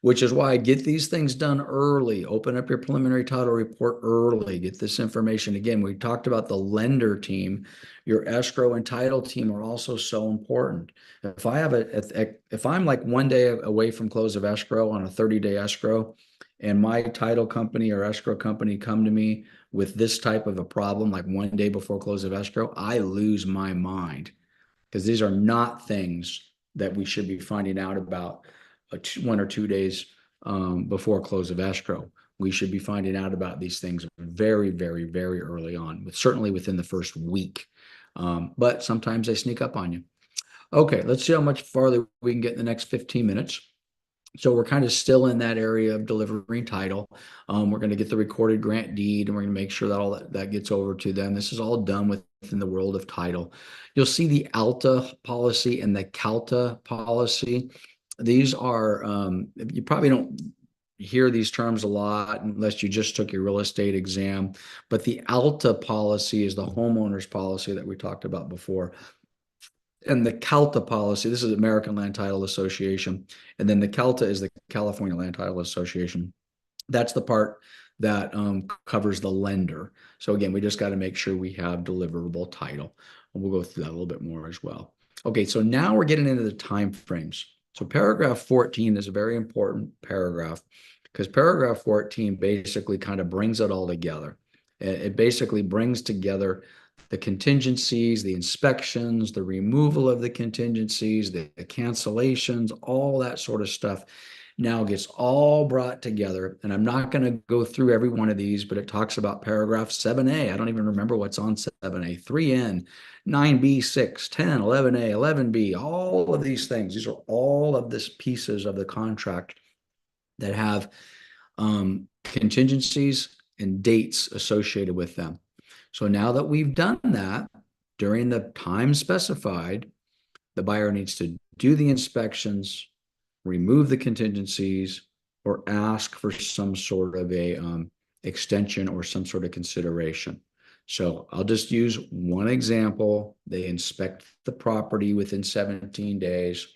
Which is why I get these things done early. Open up your preliminary title report early. Get this information. Again, we talked about the lender team. Your escrow and title team are also so important. If I have if I'm like one day away from close of escrow on a 30-day escrow, and my title company or escrow company come to me with this type of a problem, like one day before close of escrow, I lose my mind because these are not things that we should be finding out about 1 or 2 days before close of escrow. We should be finding out about these things very, very, very early on, certainly within the first week. But sometimes they sneak up on you. Okay, let's see how much farther we can get in the next 15 minutes. So we're kind of still in that area of delivering title. We're going to get the recorded grant deed and we're going to make sure that all that gets over to them. This is all done within the world of title. You'll see the ALTA policy and the CALTA policy. These are, you probably don't hear these terms a lot unless you just took your real estate exam, but the ALTA policy is the homeowner's policy that we talked about before. And the CALTA policy, this is American Land Title Association, and then the CALTA is the California Land Title Association. That's the part that covers the lender. So again, we just got to make sure we have deliverable title. And we'll go through that a little bit more as well. Okay, so now we're getting into the time frames. So paragraph 14 is a very important paragraph because paragraph 14 basically kind of brings it all together. It basically brings together the contingencies, the inspections, the removal of the contingencies, the cancellations, all that sort of stuff now gets all brought together. And I'm not going to go through every one of these, but it talks about paragraph 7A. I don't even remember what's on 7A, 3N, 9B, 6, 10, 11A, 11B, all of these things. These are all of these pieces of the contract that have contingencies and dates associated with them. So now that we've done that, during the time specified, the buyer needs to do the inspections, remove the contingencies, or ask for some sort of a extension or some sort of consideration. So I'll just use one example. They inspect the property within 17 days.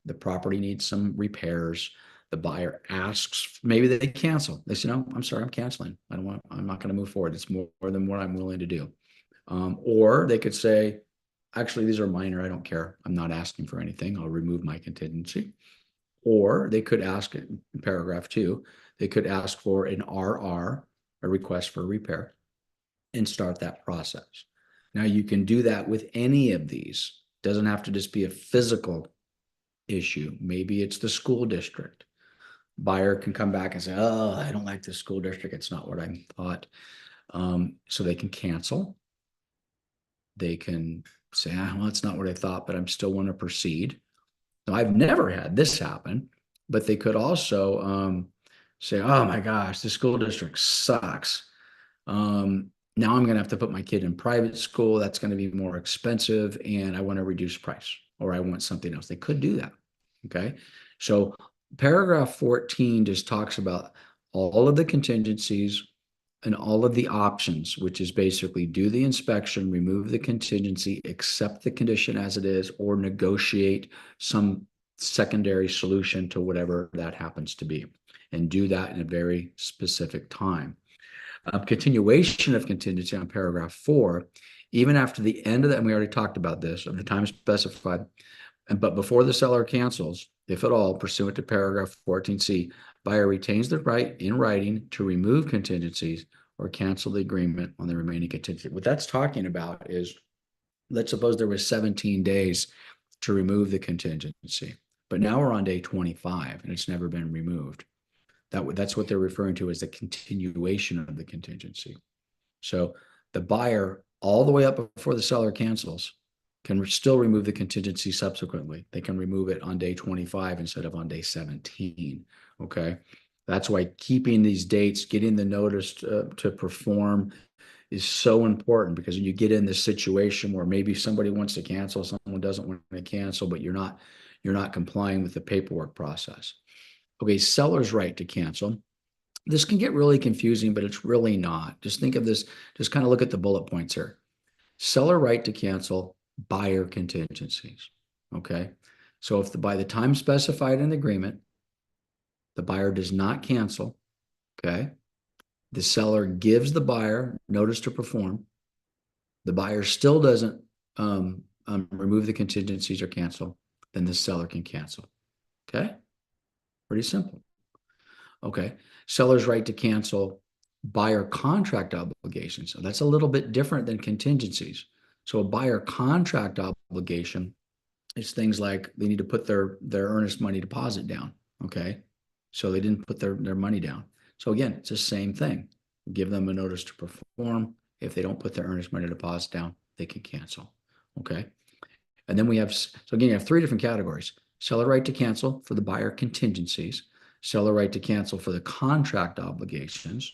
The property needs some repairs. The buyer asks, maybe they cancel. They say, no, I'm sorry, I'm canceling. I'm not going to move forward. It's more than what I'm willing to do. Or they could say, actually, these are minor. I don't care. I'm not asking for anything. I'll remove my contingency. Or they could ask in paragraph 2, they could ask for an RR, a request for repair, and start that process. Now you can do that with any of these. It doesn't have to just be a physical issue. Maybe it's the school district. Buyer can come back and say, oh, I don't like this school district. It's not what I thought. So they can cancel. They can say, well, it's not what I thought, but I'm still want to proceed. Now, I've never had this happen, but they could also say, oh my gosh, the school district sucks. Now I'm going to have to put my kid in private school. That's going to be more expensive, and I want to reduce price, or I want something else. They could do that. Okay. So paragraph 14 just talks about all of the contingencies and all of the options, which is basically do the inspection, remove the contingency, accept the condition as it is, or negotiate some secondary solution to whatever that happens to be, and do that in a very specific time. Continuation of contingency on paragraph 4, even after the end of that, and we already talked about this, of the time specified, but before the seller cancels, if at all, pursuant to paragraph 14C, buyer retains the right in writing to remove contingencies or cancel the agreement on the remaining contingency. What that's talking about is, let's suppose there was 17 days to remove the contingency, but now we're on day 25 and it's never been removed. That's what they're referring to as the continuation of the contingency. So the buyer, all the way up before the seller cancels, can still remove the contingency subsequently. They can remove it on day 25 instead of on day 17. Okay. That's why keeping these dates, getting the notice to perform is so important, because when you get in this situation where maybe somebody wants to cancel, someone doesn't want to cancel, but you're not complying with the paperwork process. Okay, seller's right to cancel. This can get really confusing, but it's really not. Just think of this, just kind of look at the bullet points here. Seller right to cancel, buyer contingencies. Okay. So if by the time specified in the agreement, the buyer does not cancel, okay, the seller gives the buyer notice to perform, the buyer still doesn't remove the contingencies or cancel, then the seller can cancel. Okay. Pretty simple. Okay. Seller's right to cancel buyer contract obligations. So that's a little bit different than contingencies. So a buyer contract obligation is things like they need to put their earnest money deposit down. Okay. So they didn't put their money down. So again, it's the same thing. Give them a notice to perform. If they don't put their earnest money deposit down, they can cancel. Okay. And then we have, so again, you have 3 different categories: seller right to cancel for the buyer contingencies, seller right to cancel for the contract obligations,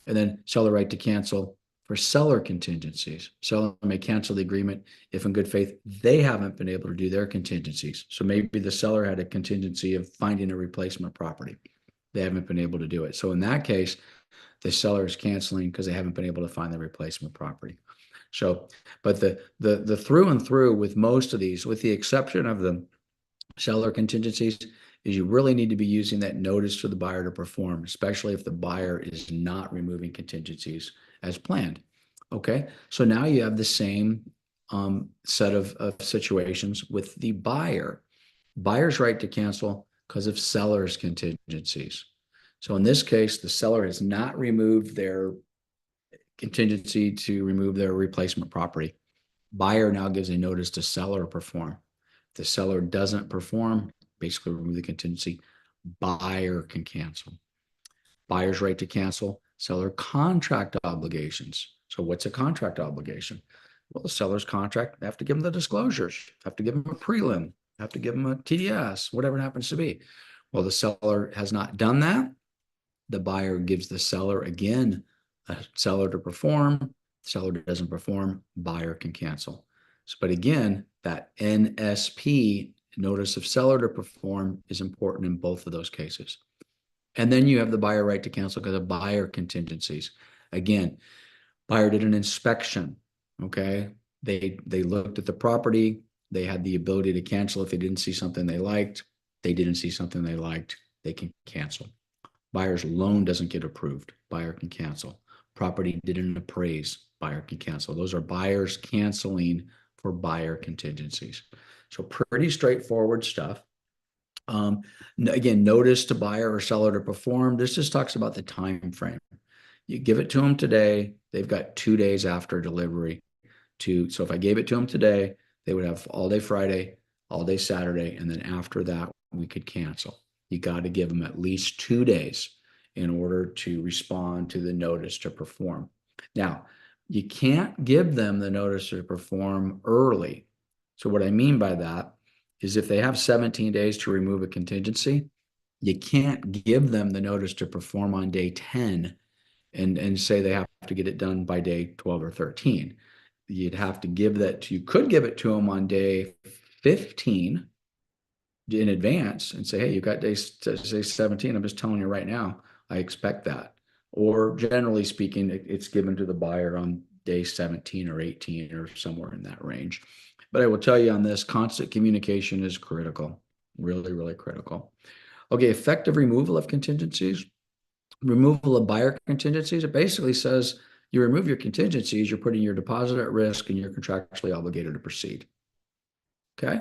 and then seller right to cancel for seller contingencies. Seller may cancel the agreement if in good faith they haven't been able to do their contingencies. So maybe the seller had a contingency of finding a replacement property. They haven't been able to do it. So in that case, the seller is canceling because they haven't been able to find the replacement property. So, but the through and through with most of these, with the exception of the seller contingencies, is you really need to be using that notice to the buyer to perform, especially if the buyer is not removing contingencies as planned. Okay, so now you have the same set of situations with the buyer. Buyer's right to cancel because of seller's contingencies. So in this case, the seller has not removed their contingency to remove their replacement property. Buyer now gives a notice to seller to perform. If the seller doesn't perform, basically remove the contingency, buyer can cancel. Buyer's right to cancel, seller contract obligations. So what's a contract obligation? Well, the seller's contract, they have to give them the disclosures, have to give them a prelim, have to give them a TDS, whatever it happens to be. Well, the seller has not done that. The buyer gives the seller again a seller to perform. Seller doesn't perform, buyer can cancel. So, but again, that NSP, notice of seller to perform, is important in both of those cases. And then you have the buyer right to cancel because of buyer contingencies. Again, buyer did an inspection. Okay. They looked at the property. They had the ability to cancel if they didn't see something they liked. They didn't see something they liked, they can cancel. Buyer's loan doesn't get approved, buyer can cancel. Property didn't appraise, buyer can cancel. Those are buyers canceling for buyer contingencies. So pretty straightforward stuff. Again, notice to buyer or seller to perform. This just talks about the time frame. You give it to them today, they've got 2 days after delivery to, so if I gave it to them today, they would have all day Friday, all day Saturday, and then after that, we could cancel. You got to give them at least 2 days in order to respond to the notice to perform. Now, you can't give them the notice to perform early. So what I mean by that is if they have 17 days to remove a contingency, you can't give them the notice to perform on day 10 and say they have to get it done by day 12 or 13. You'd have to give that, you could give it to them on day 15 in advance and say, hey, you've got day 17. I'm just telling you right now, I expect that. Or generally speaking, it's given to the buyer on day 17 or 18 or somewhere in that range. But I will tell you on this, constant communication is critical, really, really critical. Okay, effective removal of contingencies. Removal of buyer contingencies, it basically says you remove your contingencies, you're putting your deposit at risk and you're contractually obligated to proceed. Okay.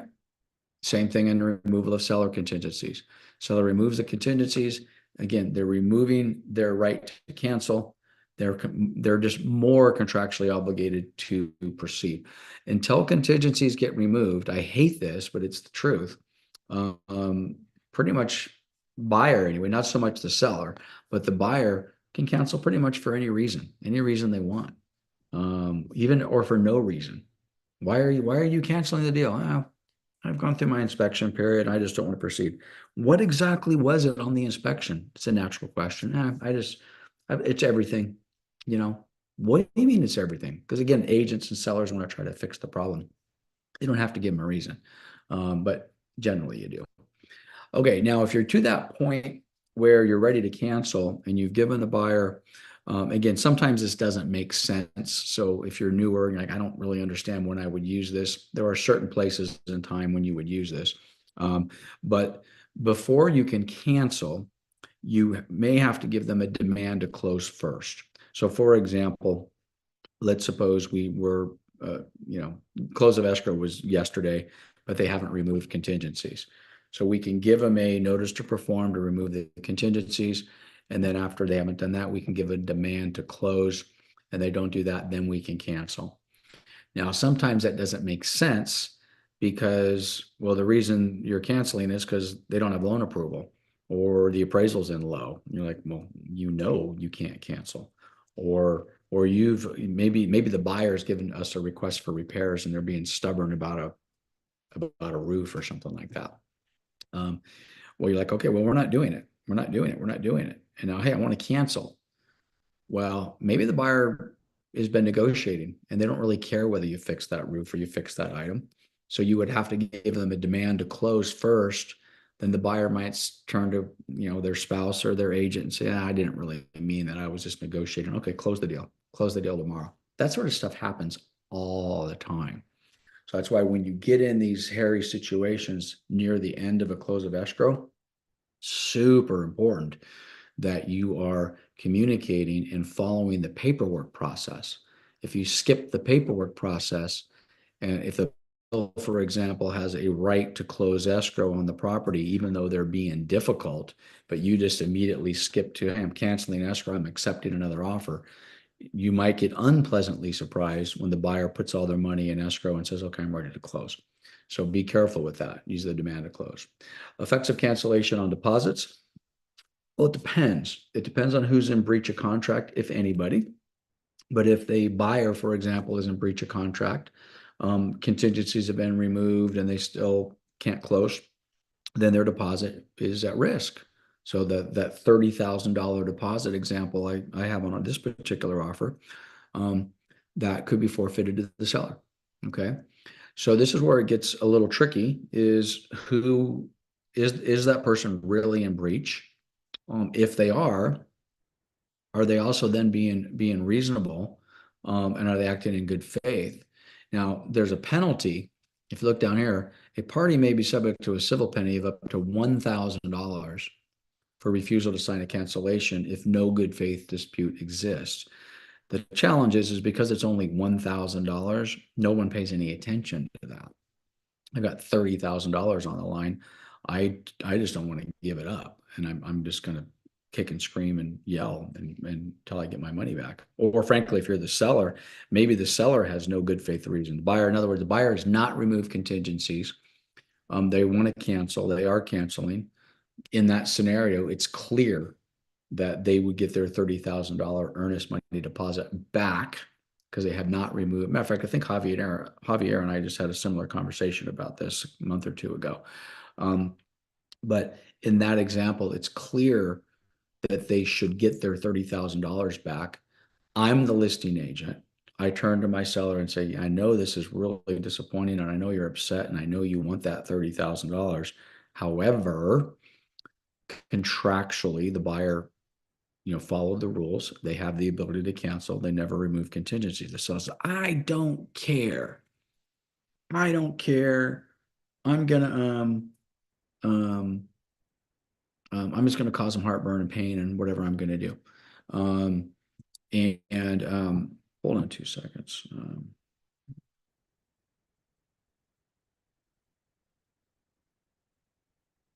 Same thing in removal of seller contingencies. Seller removes the contingencies. Again, they're removing their right to cancel. They're just more contractually obligated to proceed. Until contingencies get removed, I hate this, but it's the truth. Pretty much buyer anyway, not so much the seller, but the buyer can cancel pretty much for any reason they want, even or for no reason. Why are you canceling the deal? I've gone through my inspection period. I just don't want to proceed. What exactly was it on the inspection? It's a natural question. It's everything. What do you mean it's everything? Because again, agents and sellers want to try to fix the problem. You don't have to give them a reason, but generally you do. Okay, now if you're to that point where you're ready to cancel and you've given the buyer, again, sometimes this doesn't make sense. So if you're newer, you're like, I don't really understand when I would use this. There are certain places in time when you would use this. But before you can cancel, you may have to give them a demand to close first. So for example, let's suppose we were, close of escrow was yesterday, but they haven't removed contingencies. So we can give them a notice to perform to remove the contingencies. And then after they haven't done that, we can give a demand to close, and they don't do that, then we can cancel. Now, sometimes that doesn't make sense because, well, the reason you're canceling is because they don't have loan approval or the appraisal's in low. You're like, well, you can't cancel. Or you've maybe the buyer's given us a request for repairs and they're being stubborn about a roof or something like that. Well, you're like, okay, well, we're not doing it. We're not doing it. And now, hey, I want to cancel. Well, maybe the buyer has been negotiating and they don't really care whether you fix that roof or you fix that item. So you would have to give them a demand to close first. Then the buyer might turn to, their spouse or their agent and say, I didn't really mean that. I was just negotiating. Okay, close the deal. Close the deal tomorrow. That sort of stuff happens all the time. So that's why when you get in these hairy situations near the end of a close of escrow, super important that you are communicating and following the paperwork process. If you skip the paperwork process, and if the for example, has a right to close escrow on the property, even though they're being difficult, but you just immediately skip to, hey, I'm canceling escrow, I'm accepting another offer. You might get unpleasantly surprised when the buyer puts all their money in escrow and says, okay, I'm ready to close. So be careful with that. Use the demand to close. Effects of cancellation on deposits. Well, it depends. It depends on who's in breach of contract, if anybody. But if the buyer, for example, is in breach of contract, contingencies have been removed and they still can't close, then their deposit is at risk. So that $30,000 deposit example I have on this particular offer, that could be forfeited to the seller. Okay. So this is where it gets a little tricky, is who is that person really in breach? If they are they also then being reasonable? And are they acting in good faith? Now, there's a penalty. If you look down here, a party may be subject to a civil penalty of up to $1,000 for refusal to sign a cancellation if no good faith dispute exists. The challenge is because it's only $1,000, no one pays any attention to that. I've got $30,000 on the line. I just don't want to give it up, and I'm just going to kick and scream and yell until I get my money back. Or frankly, if you're the seller, maybe the seller has no good faith reason. The buyer, in other words, the buyer has not removed contingencies. They want to cancel. They are canceling. in that scenario, it's clear that they would get their $30,000 earnest money deposit back because they have not removed. Matter of fact, I think Javier and I just had a similar conversation about this a month or two ago. But in that example, it's clear that they should get their $30,000 back. I'm the listing agent. I turn to my seller and say, I know this is really disappointing, and I know you're upset, and I know you want that $30,000. However, contractually, the buyer, followed the rules. They have the ability to cancel. They never remove contingencies. The seller says, I don't care. I don't care. I'm gonna I'm just gonna cause them heartburn and pain and whatever I'm gonna do. And hold on 2 seconds.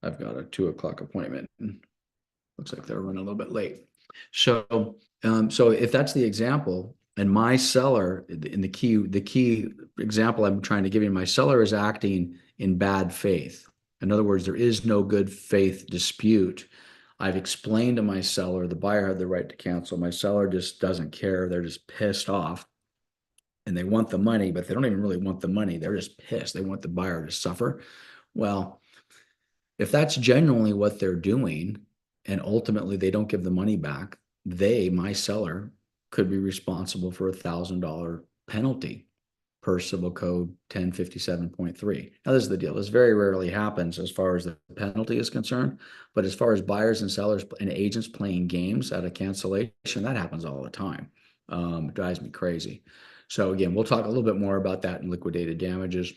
I've got a 2 o'clock appointment. Looks like they're running a little bit late. So if that's the example, and my seller, in the key example I'm trying to give you, my seller is acting in bad faith. In other words, there is no good faith dispute. I've explained to my seller, the buyer had the right to cancel. My seller just doesn't care. They're just pissed off. And they want the money, but they don't even really want the money. They're just pissed. They want the buyer to suffer. Well, if that's genuinely what they're doing, and ultimately they don't give the money back, my seller, could be responsible for $1,000 penalty per Civil Code 1057.3. Now, this is the deal. This very rarely happens as far as the penalty is concerned, but as far as buyers and sellers and agents playing games at a cancellation, that happens all the time. It drives me crazy. So again, we'll talk a little bit more about that in liquidated damages.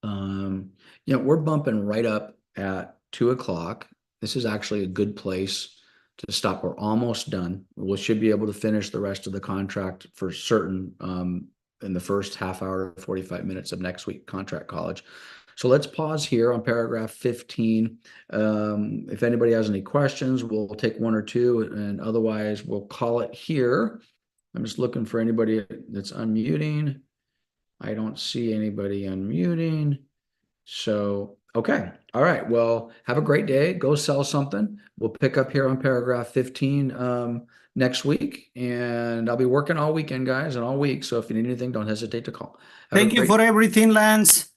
We're bumping right up at 2 o'clock. This is actually a good place to stop. We're almost done. We should be able to finish the rest of the contract for certain in the first half hour, 45 minutes of next week, Contract College. So let's pause here on paragraph 15. If anybody has any questions, we'll take one or two, and otherwise we'll call it here. I'm just looking for anybody that's unmuting. I don't see anybody unmuting. So, okay. All right. Well, have a great day. Go sell something. We'll pick up here on paragraph 15 next week. And I'll be working all weekend, guys, and all week. So if you need anything, don't hesitate to call. Thank you for everything, Lance.